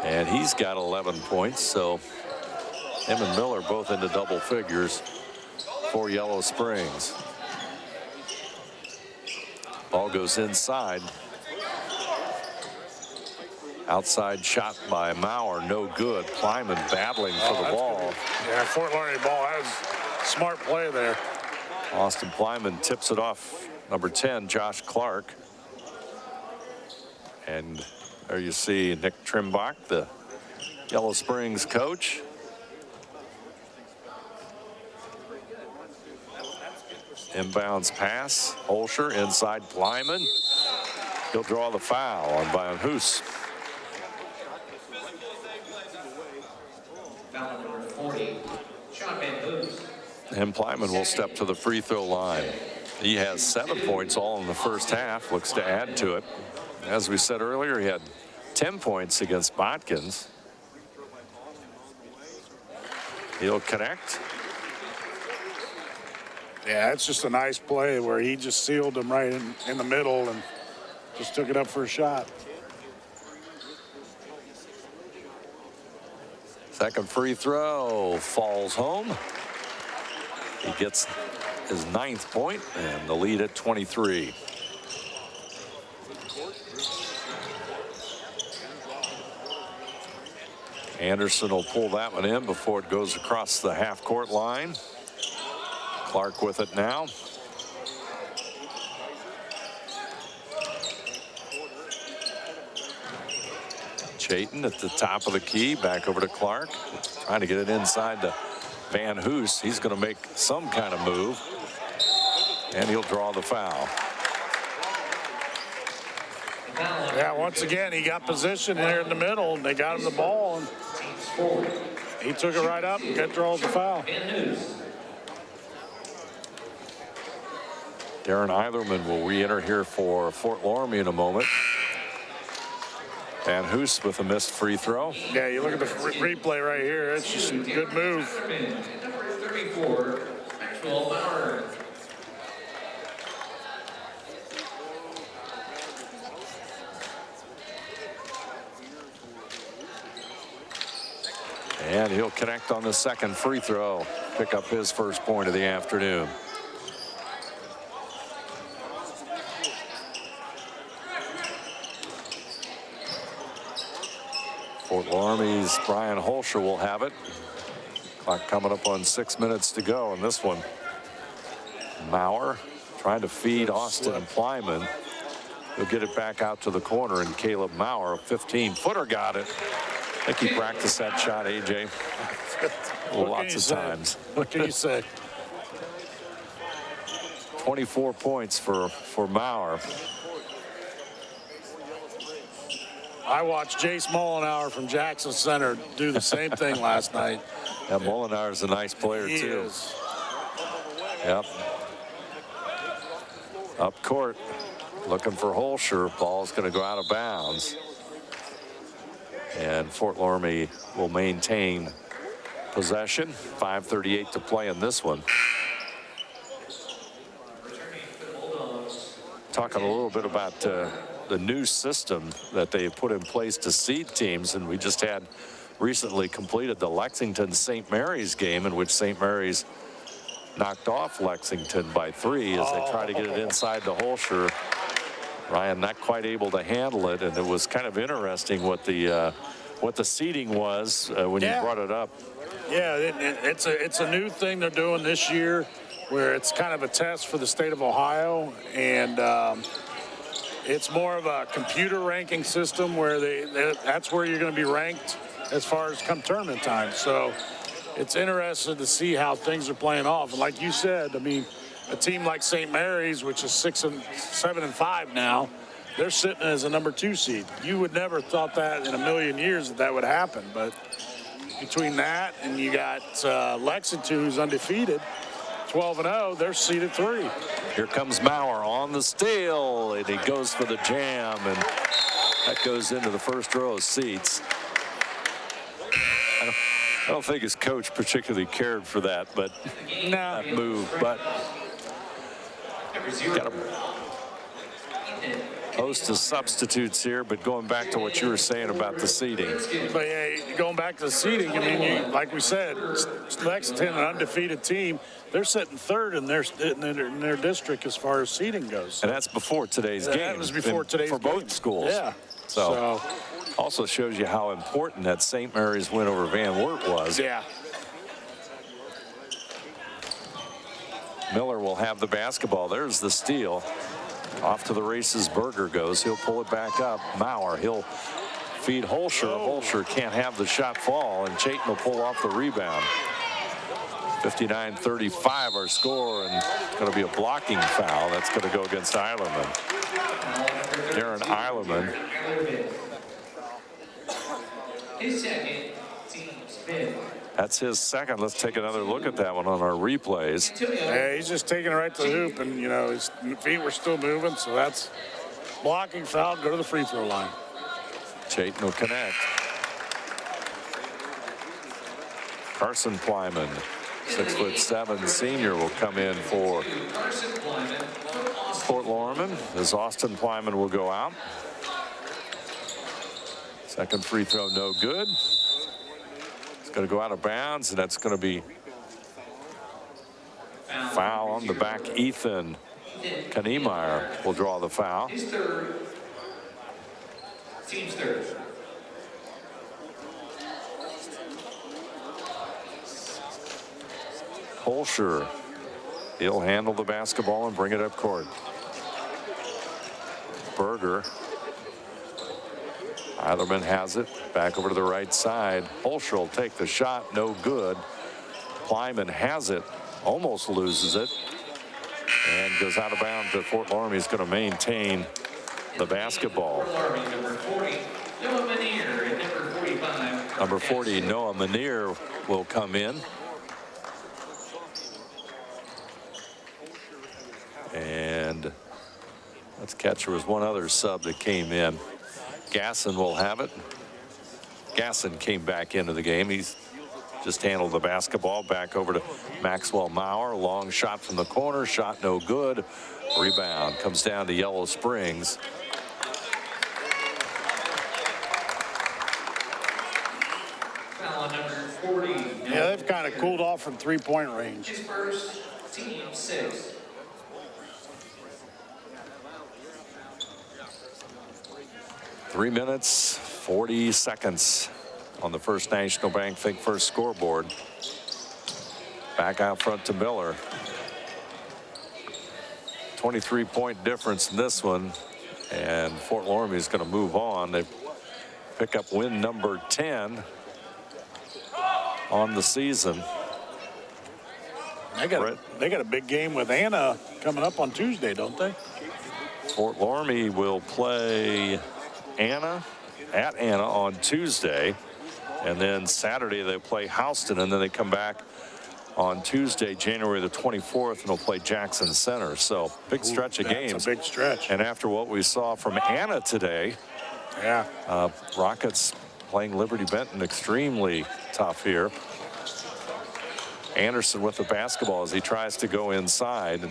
And he's got 11 points, so him and Miller both into double figures for Yellow Springs. Ball goes inside. Outside shot by Maurer, no good. Kleiman battling for the ball. Good. Yeah, Fort Loramie ball. That was smart play there. Austin Kleiman tips it off. Number 10, Josh Clark. And there you see Nick Trimbach, the Yellow Springs coach. Inbounds pass. Holscher inside Kleiman. He'll draw the foul on Van Hoos. Foul number 40, Sean Van Hoos. And Kleiman will step to the free throw line. He has 7 points all in the first half. Looks to add to it. As we said earlier, he had 10 points against Botkins. He'll connect. Yeah, it's just a nice play where he just sealed him right in the middle and just took it up for a shot. Second free throw falls home. He gets his 9th point and the lead at 23. Anderson will pull that one in before it goes across the half-court line. Clark with it now. Chayton at the top of the key, back over to Clark. Trying to get it inside to Van Hoos. He's going to make some kind of move. And he'll draw the foul. Yeah, once again, he got position there in the middle, and they got him the ball, and he took it right up and draws the foul. Darren Eilerman will re-enter here for Fort Loramie in a moment. Van Hoos with a missed free throw. Yeah, you look at the replay right here. It's just a good move. Number 34, Maxwell Maurer. And he'll connect on the second free throw. Pick up his first point of the afternoon. Fort Loramie's Brian Holscher will have it. Clock coming up on 6 minutes to go in this one. Maurer trying to feed Austin and Kleiman. He'll get it back out to the corner, and Caleb Maurer, a 15-footer, got it. I think he practiced that shot, AJ. Lots of times. What can you say? 24 points for Maurer. I watched Jace Mollenauer from Jackson Center do the same thing last night. Yeah, Mollenauer's a nice player, he too. Is. Yep. Up court, looking for Holscher. Ball's going to go out of bounds. And Fort Loramie will maintain possession. 5:38 to play in this one. Talking a little bit about the new system that they put in place to seed teams, and we just had recently completed the Lexington-St. Mary's game, in which St. Mary's knocked off Lexington by 3 as they try to get it inside the Holscher. Ryan not quite able to handle it, and it was kind of interesting what the seeding was when you brought it up. Yeah, it's a new thing they're doing this year, where it's kind of a test for the state of Ohio, and it's more of a computer ranking system where that's where you're going to be ranked as far as come tournament time. So it's interesting to see how things are playing off. And like you said, I mean, a team like St. Mary's, which is 7-5 now, they're sitting as a number 2 seed. You would never thought that in a million years that would happen, but between that and you got Lexington, who's undefeated, 12-0, they're seeded 3. Here comes Maurer on the steal, and he goes for the jam, and that goes into the first row of seats. I don't think his coach particularly cared for that, but that move. But got a host of substitutes here. But going back to what you were saying about the seeding. But yeah, going back to the seeding, I mean, like we said, Lexington, an undefeated team, they're sitting 3rd in their district as far as seeding goes. And that's before today's game. That was before today's game. For both schools. Yeah. So also shows you how important that St. Mary's win over Van Wert was. Yeah. Miller will have the basketball. There's the steal. Off to the races, Berger goes. He'll pull it back up. Maurer, he'll feed Holscher. Holscher can't have the shot fall, and Chayton will pull off the rebound. 59-35 our score, and it's going to be a blocking foul. That's going to go against Eilerman. Darren Eilerman. His second, team's 5th. That's his second. Let's take another look at that one on our replays. Yeah, he's just taking it right to the hoop, and, you know, his feet were still moving, so that's blocking foul. Go to the free throw line. Chayton will connect. Carson Plyman, 6'7" senior, will come in for Fort Loramie, as Austin Plyman will go out. Second free throw, no good. It's going to go out of bounds, and that's going to be foul on the back. Ethan Kniemeyer will draw the foul. His 3rd, team's 3rd. Holscher, he'll handle the basketball and bring it up court. Berger. Eilerman has it back over to the right side. Holscher will take the shot, no good. Plyman has it, almost loses it, and goes out of bounds. But Fort Loramie is going to maintain the basketball. Number 40, Noah Manier, and number 45. Number 40, Noah Manier, will come in. And let's catch, there was one other sub that came in. Gasson will have it. Gasson came back into the game. He's just handled the basketball back over to Maxwell Maurer. Long shot from the corner, shot no good. Rebound comes down to Yellow Springs. Foul on number 40. Yeah, they've kind of cooled off from 3-point range. His first, team 6. 3 minutes, 40 seconds on the First National Bank Think First scoreboard. Back out front to Miller. 23-point difference in this one, and Fort Loramie is going to move on. They pick up win number 10 on the season. They got a big game with Anna coming up on Tuesday, don't they? Fort Loramie will play Anna at Anna on Tuesday, and then Saturday they play Houston, and then they come back on Tuesday, January the 24th, and they'll play Jackson Center. So big stretch of games. That's a big stretch. And after what we saw from Anna today, yeah, Rockets playing Liberty Benton extremely tough here. Anderson with the basketball as he tries to go inside.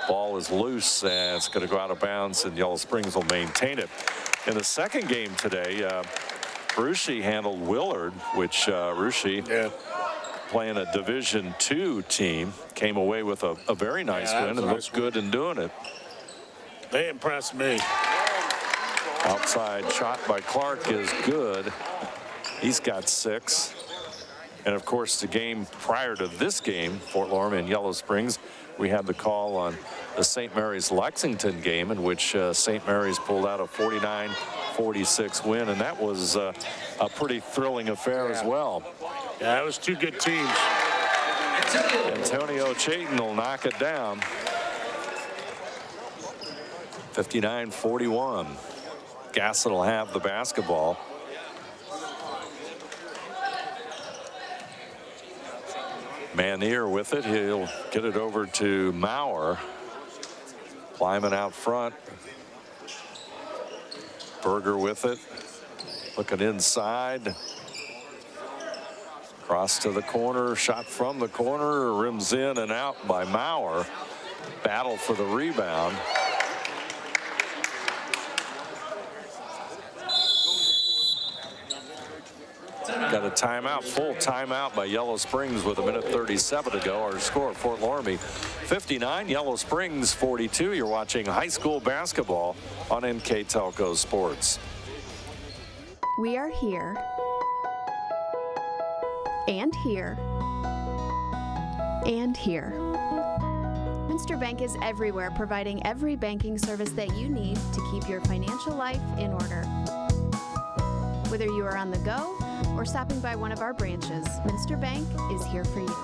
Ball is loose, and it's going to go out of bounds, and Yellow Springs will maintain it. In the second game today, Russia handled Willard, which Russia, playing a Division II team, came away with a very nice win and looked good in doing it. They impressed me. Outside shot by Clark is good. He's got 6. And of course, the game prior to this game, Fort Loramie and Yellow Springs, we had the call on the St. Mary's Lexington game, in which St. Mary's pulled out a 49-46 win, and that was a pretty thrilling affair as well. Yeah, it was 2 good teams. Antonio Chayton will knock it down. 59-41. Gasson will have the basketball. Manier with it. He'll get it over to Maurer. Kleiman out front. Berger with it. Looking inside. Cross to the corner. Shot from the corner. Rims in and out by Maurer. Battle for the rebound. Got a timeout, full timeout by Yellow Springs with 1:37 to go. Our score, Fort Loramie 59, Yellow Springs 42. You're watching high school basketball on NKTelco Sports. We are here, and here, and here. Minster Bank is everywhere, providing every banking service that you need to keep your financial life in order. Whether you are on the go or stopping by one of our branches, Minster Bank is here for you.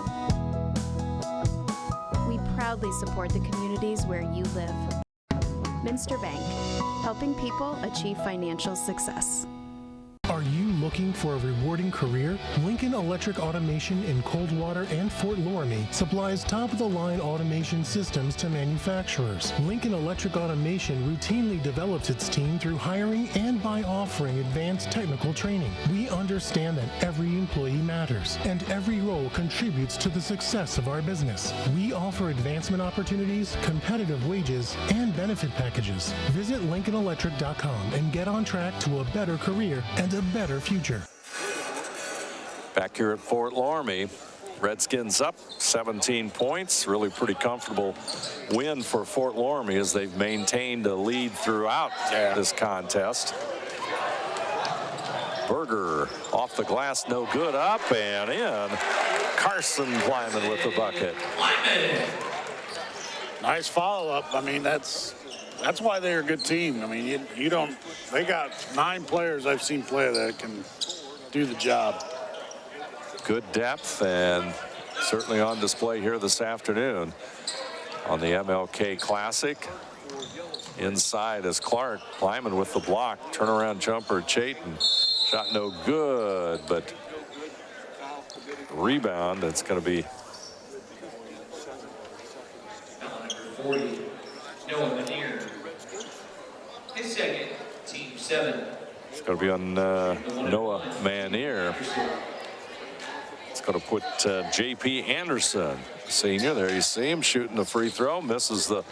We proudly support the communities where you live. Minster Bank, helping people achieve financial success. Are you looking for a rewarding career? Lincoln Electric Automation in Coldwater and Fort Loramie supplies top-of-the-line automation systems to manufacturers. Lincoln Electric Automation routinely develops its team through hiring and by offering advanced technical training. We understand that every employee matters, and every role contributes to the success of our business. We offer advancement opportunities, competitive wages, and benefit packages. Visit LincolnElectric.com and get on track to a better career and a better future. Back here at Fort Loramie, Redskins up 17 points. Really pretty comfortable win for Fort Loramie as they've maintained a lead throughout this contest. Berger off the glass, no good, up and in. Carson Kleiman with the bucket. Nice follow-up. I mean, that's why they're a good team. I mean, you don't. They got 9 players I've seen play that can do the job. Good depth and certainly on display here this afternoon on the MLK Classic. Inside is Clark. Kleiman with the block. Turnaround jumper, Chayton. Shot no good, but rebound. It's going to be 40. Noah Manier. His second, team 7. It's going to be on Noah Manier. It's going to put J.P. Anderson, senior. There you see him shooting the free throw. Misses the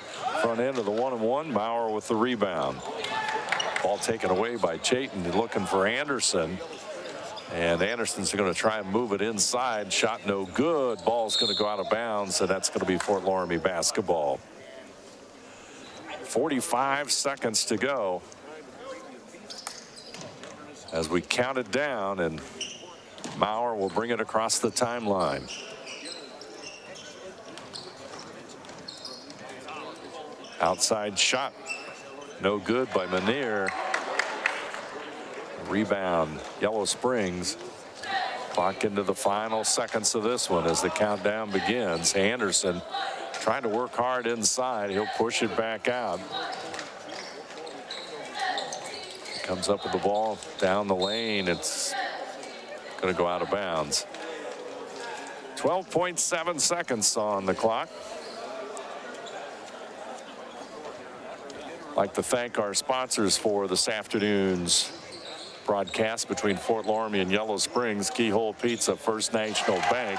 front end of the 1-and-1. Maurer with the rebound. Ball taken away by Chayton. Looking for Anderson. And Anderson's going to try and move it inside. Shot no good. Ball's going to go out of bounds, and that's going to be Fort Loramie basketball. 45 seconds to go as we count it down, and Maurer will bring it across the timeline. Outside shot, no good by Manier. Rebound, Yellow Springs. Clock into the final seconds of this one as the countdown begins. Anderson trying to work hard inside. He'll push it back out. Comes up with the ball down the lane. It's going to go out of bounds. 12.7 seconds on the clock. I'd like to thank our sponsors for this afternoon's broadcast between Fort Loramie and Yellow Springs. Keyhole Pizza, First National Bank,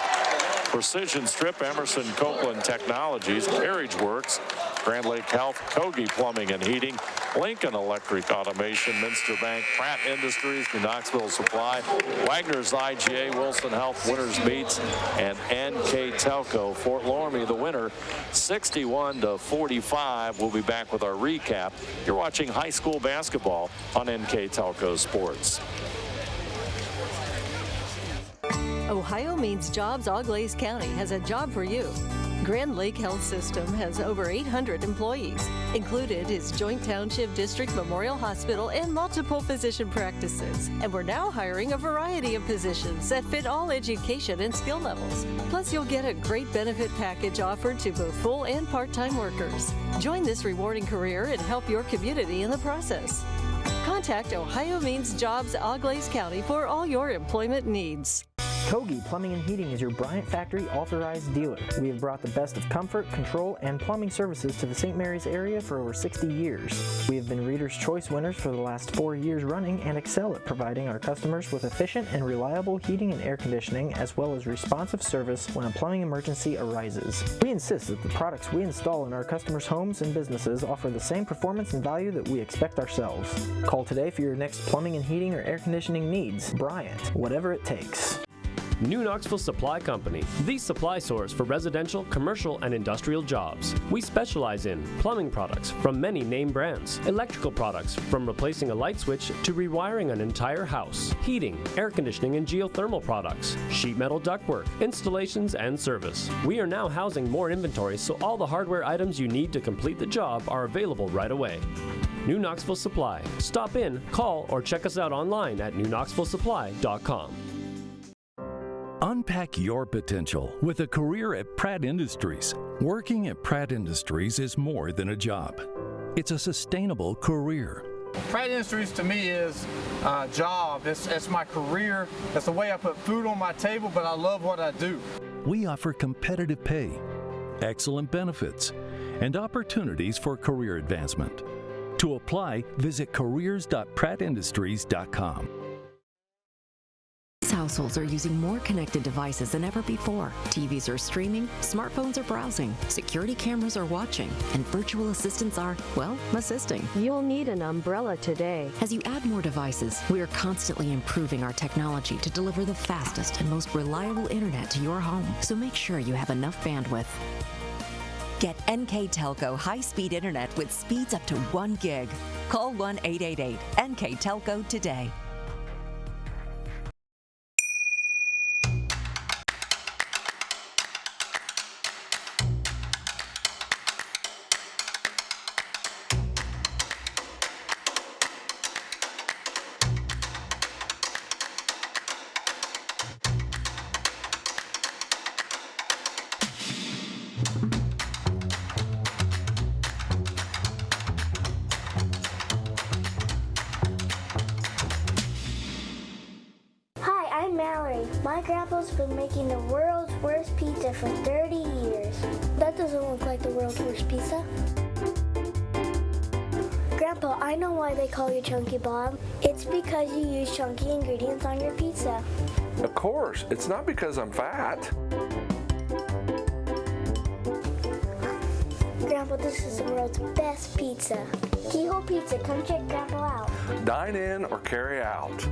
Precision Strip, Emerson Copeland Technologies, Carriage Works, Grand Lake Health, Kogi Plumbing and Heating, Lincoln Electric Automation, Minster Bank, Pratt Industries, New Knoxville Supply, Wagner's IGA, Wilson Health, Winners Meats, and NKTelco. Fort Loramie, the winner, 61-45. We'll be back with our recap. You're watching high school basketball on NKTelco Sports. Ohio means jobs. Auglaize County has a job for you. Grand Lake Health System has over 800 employees. Included is Joint Township District Memorial Hospital and multiple physician practices. And we're now hiring a variety of positions that fit all education and skill levels. Plus, you'll get a great benefit package offered to both full and part-time workers. Join this rewarding career and help your community in the process. Contact Ohio Means Jobs Auglaize County for all your employment needs. Kogi Plumbing and Heating is your Bryant Factory authorized dealer. We have brought the best of comfort, control, and plumbing services to the St. Mary's area for over 60 years. We have been Reader's Choice winners for the last 4 years running and excel at providing our customers with efficient and reliable heating and air conditioning, as well as responsive service when a plumbing emergency arises. We insist that the products we install in our customers' homes and businesses offer the same performance and value that we expect ourselves. Call today for your next plumbing and heating or air conditioning needs. Bryant, whatever it takes. New Knoxville Supply Company, the supply source for residential, commercial, and industrial jobs. We specialize in plumbing products from many name brands, electrical products from replacing a light switch to rewiring an entire house, heating, air conditioning, and geothermal products, sheet metal ductwork, installations, and service. We are now housing more inventory, so all the hardware items you need to complete the job are available right away. New Knoxville Supply. Stop in, call, or check us out online at newknoxvillesupply.com. Unpack your potential with a career at Pratt Industries. Working at Pratt Industries is more than a job. It's a sustainable career. Pratt Industries to me is a job. It's my career. It's the way I put food on my table, but I love what I do. We offer competitive pay, excellent benefits, and opportunities for career advancement. To apply, visit careers.prattindustries.com. Households are using more connected devices than ever before. TVs are streaming, smartphones are browsing, security cameras are watching, and virtual assistants are, well, assisting. You'll need an umbrella today. As you add more devices, we are constantly improving our technology to deliver the fastest and most reliable internet to your home. So make sure you have enough bandwidth. Get NKTelco high-speed internet with speeds up to 1 gig. Call 1-888-NKTelco today. My grandpa's been making the world's worst pizza for 30 years. That doesn't look like the world's worst pizza. Grandpa, I know why they call you Chunky Bob. It's because you use chunky ingredients on your pizza. Of course, it's not because I'm fat. Grandpa, this is the world's best pizza. Keyhole Pizza, come check Grandpa out. Dine in or carry out.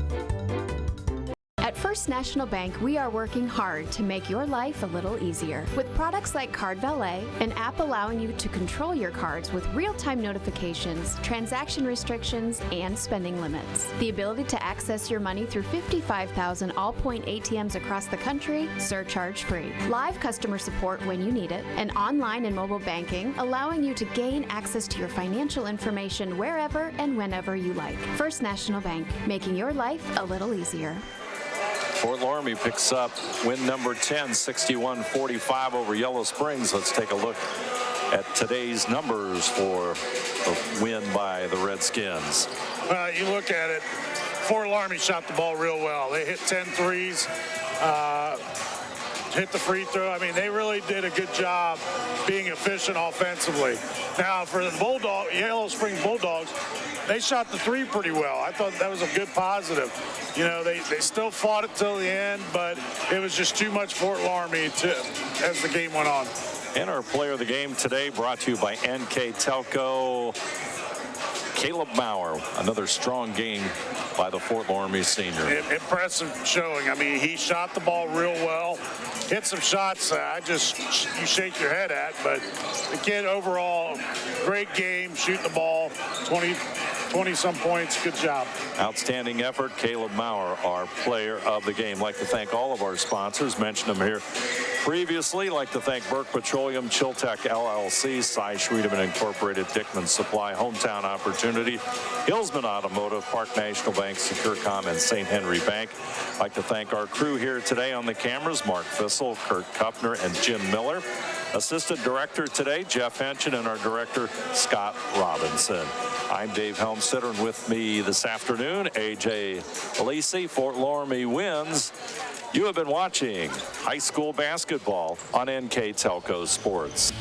At First National Bank, we are working hard to make your life a little easier. With products like Card Valet, an app allowing you to control your cards with real-time notifications, transaction restrictions, and spending limits. The ability to access your money through 55,000 all-point ATMs across the country, surcharge-free. Live customer support when you need it, and online and mobile banking, allowing you to gain access to your financial information wherever and whenever you like. First National Bank, making your life a little easier. Fort Loramie picks up win number 10, 61-45 over Yellow Springs. Let's take a look at today's numbers for the win by the Redskins. You look at it, Fort Loramie shot the ball real well. They hit 10 threes, hit the free throw. I mean, they really did a good job being efficient offensively. Now, for the Yellow Springs Bulldogs, they shot the three pretty well. I thought that was a good positive. You know, they still fought it till the end, but it was just too much Fort Loramie as the game went on. And our player of the game today brought to you by NKTelco. Caleb Bauer, another strong game by the Fort Loramie senior. Impressive showing. I mean, he shot the ball real well, hit some shots you shake your head at, but the kid overall, great game, shooting the ball, 20-some points. Good job. Outstanding effort. Caleb Maurer, our player of the game. Like to thank all of our sponsors. Mentioned them here previously. Like to thank Burke Petroleum, Chiltech LLC, Cy Schredeman Incorporated, Dickman Supply, Hometown Opportunity, Hillsman Automotive, Park National Bank, Securcom, and St. Henry Bank. Like to thank our crew here today on the cameras, Mark Fissel, Kurt Kupner, and Jim Miller. Assistant Director today, Jeff Henchen, and our Director, Scott Robinson. I'm Dave Helmstetter, and with me this afternoon, AJ Lacey. Fort Loramie wins. You have been watching high school basketball on NKTelco Sports.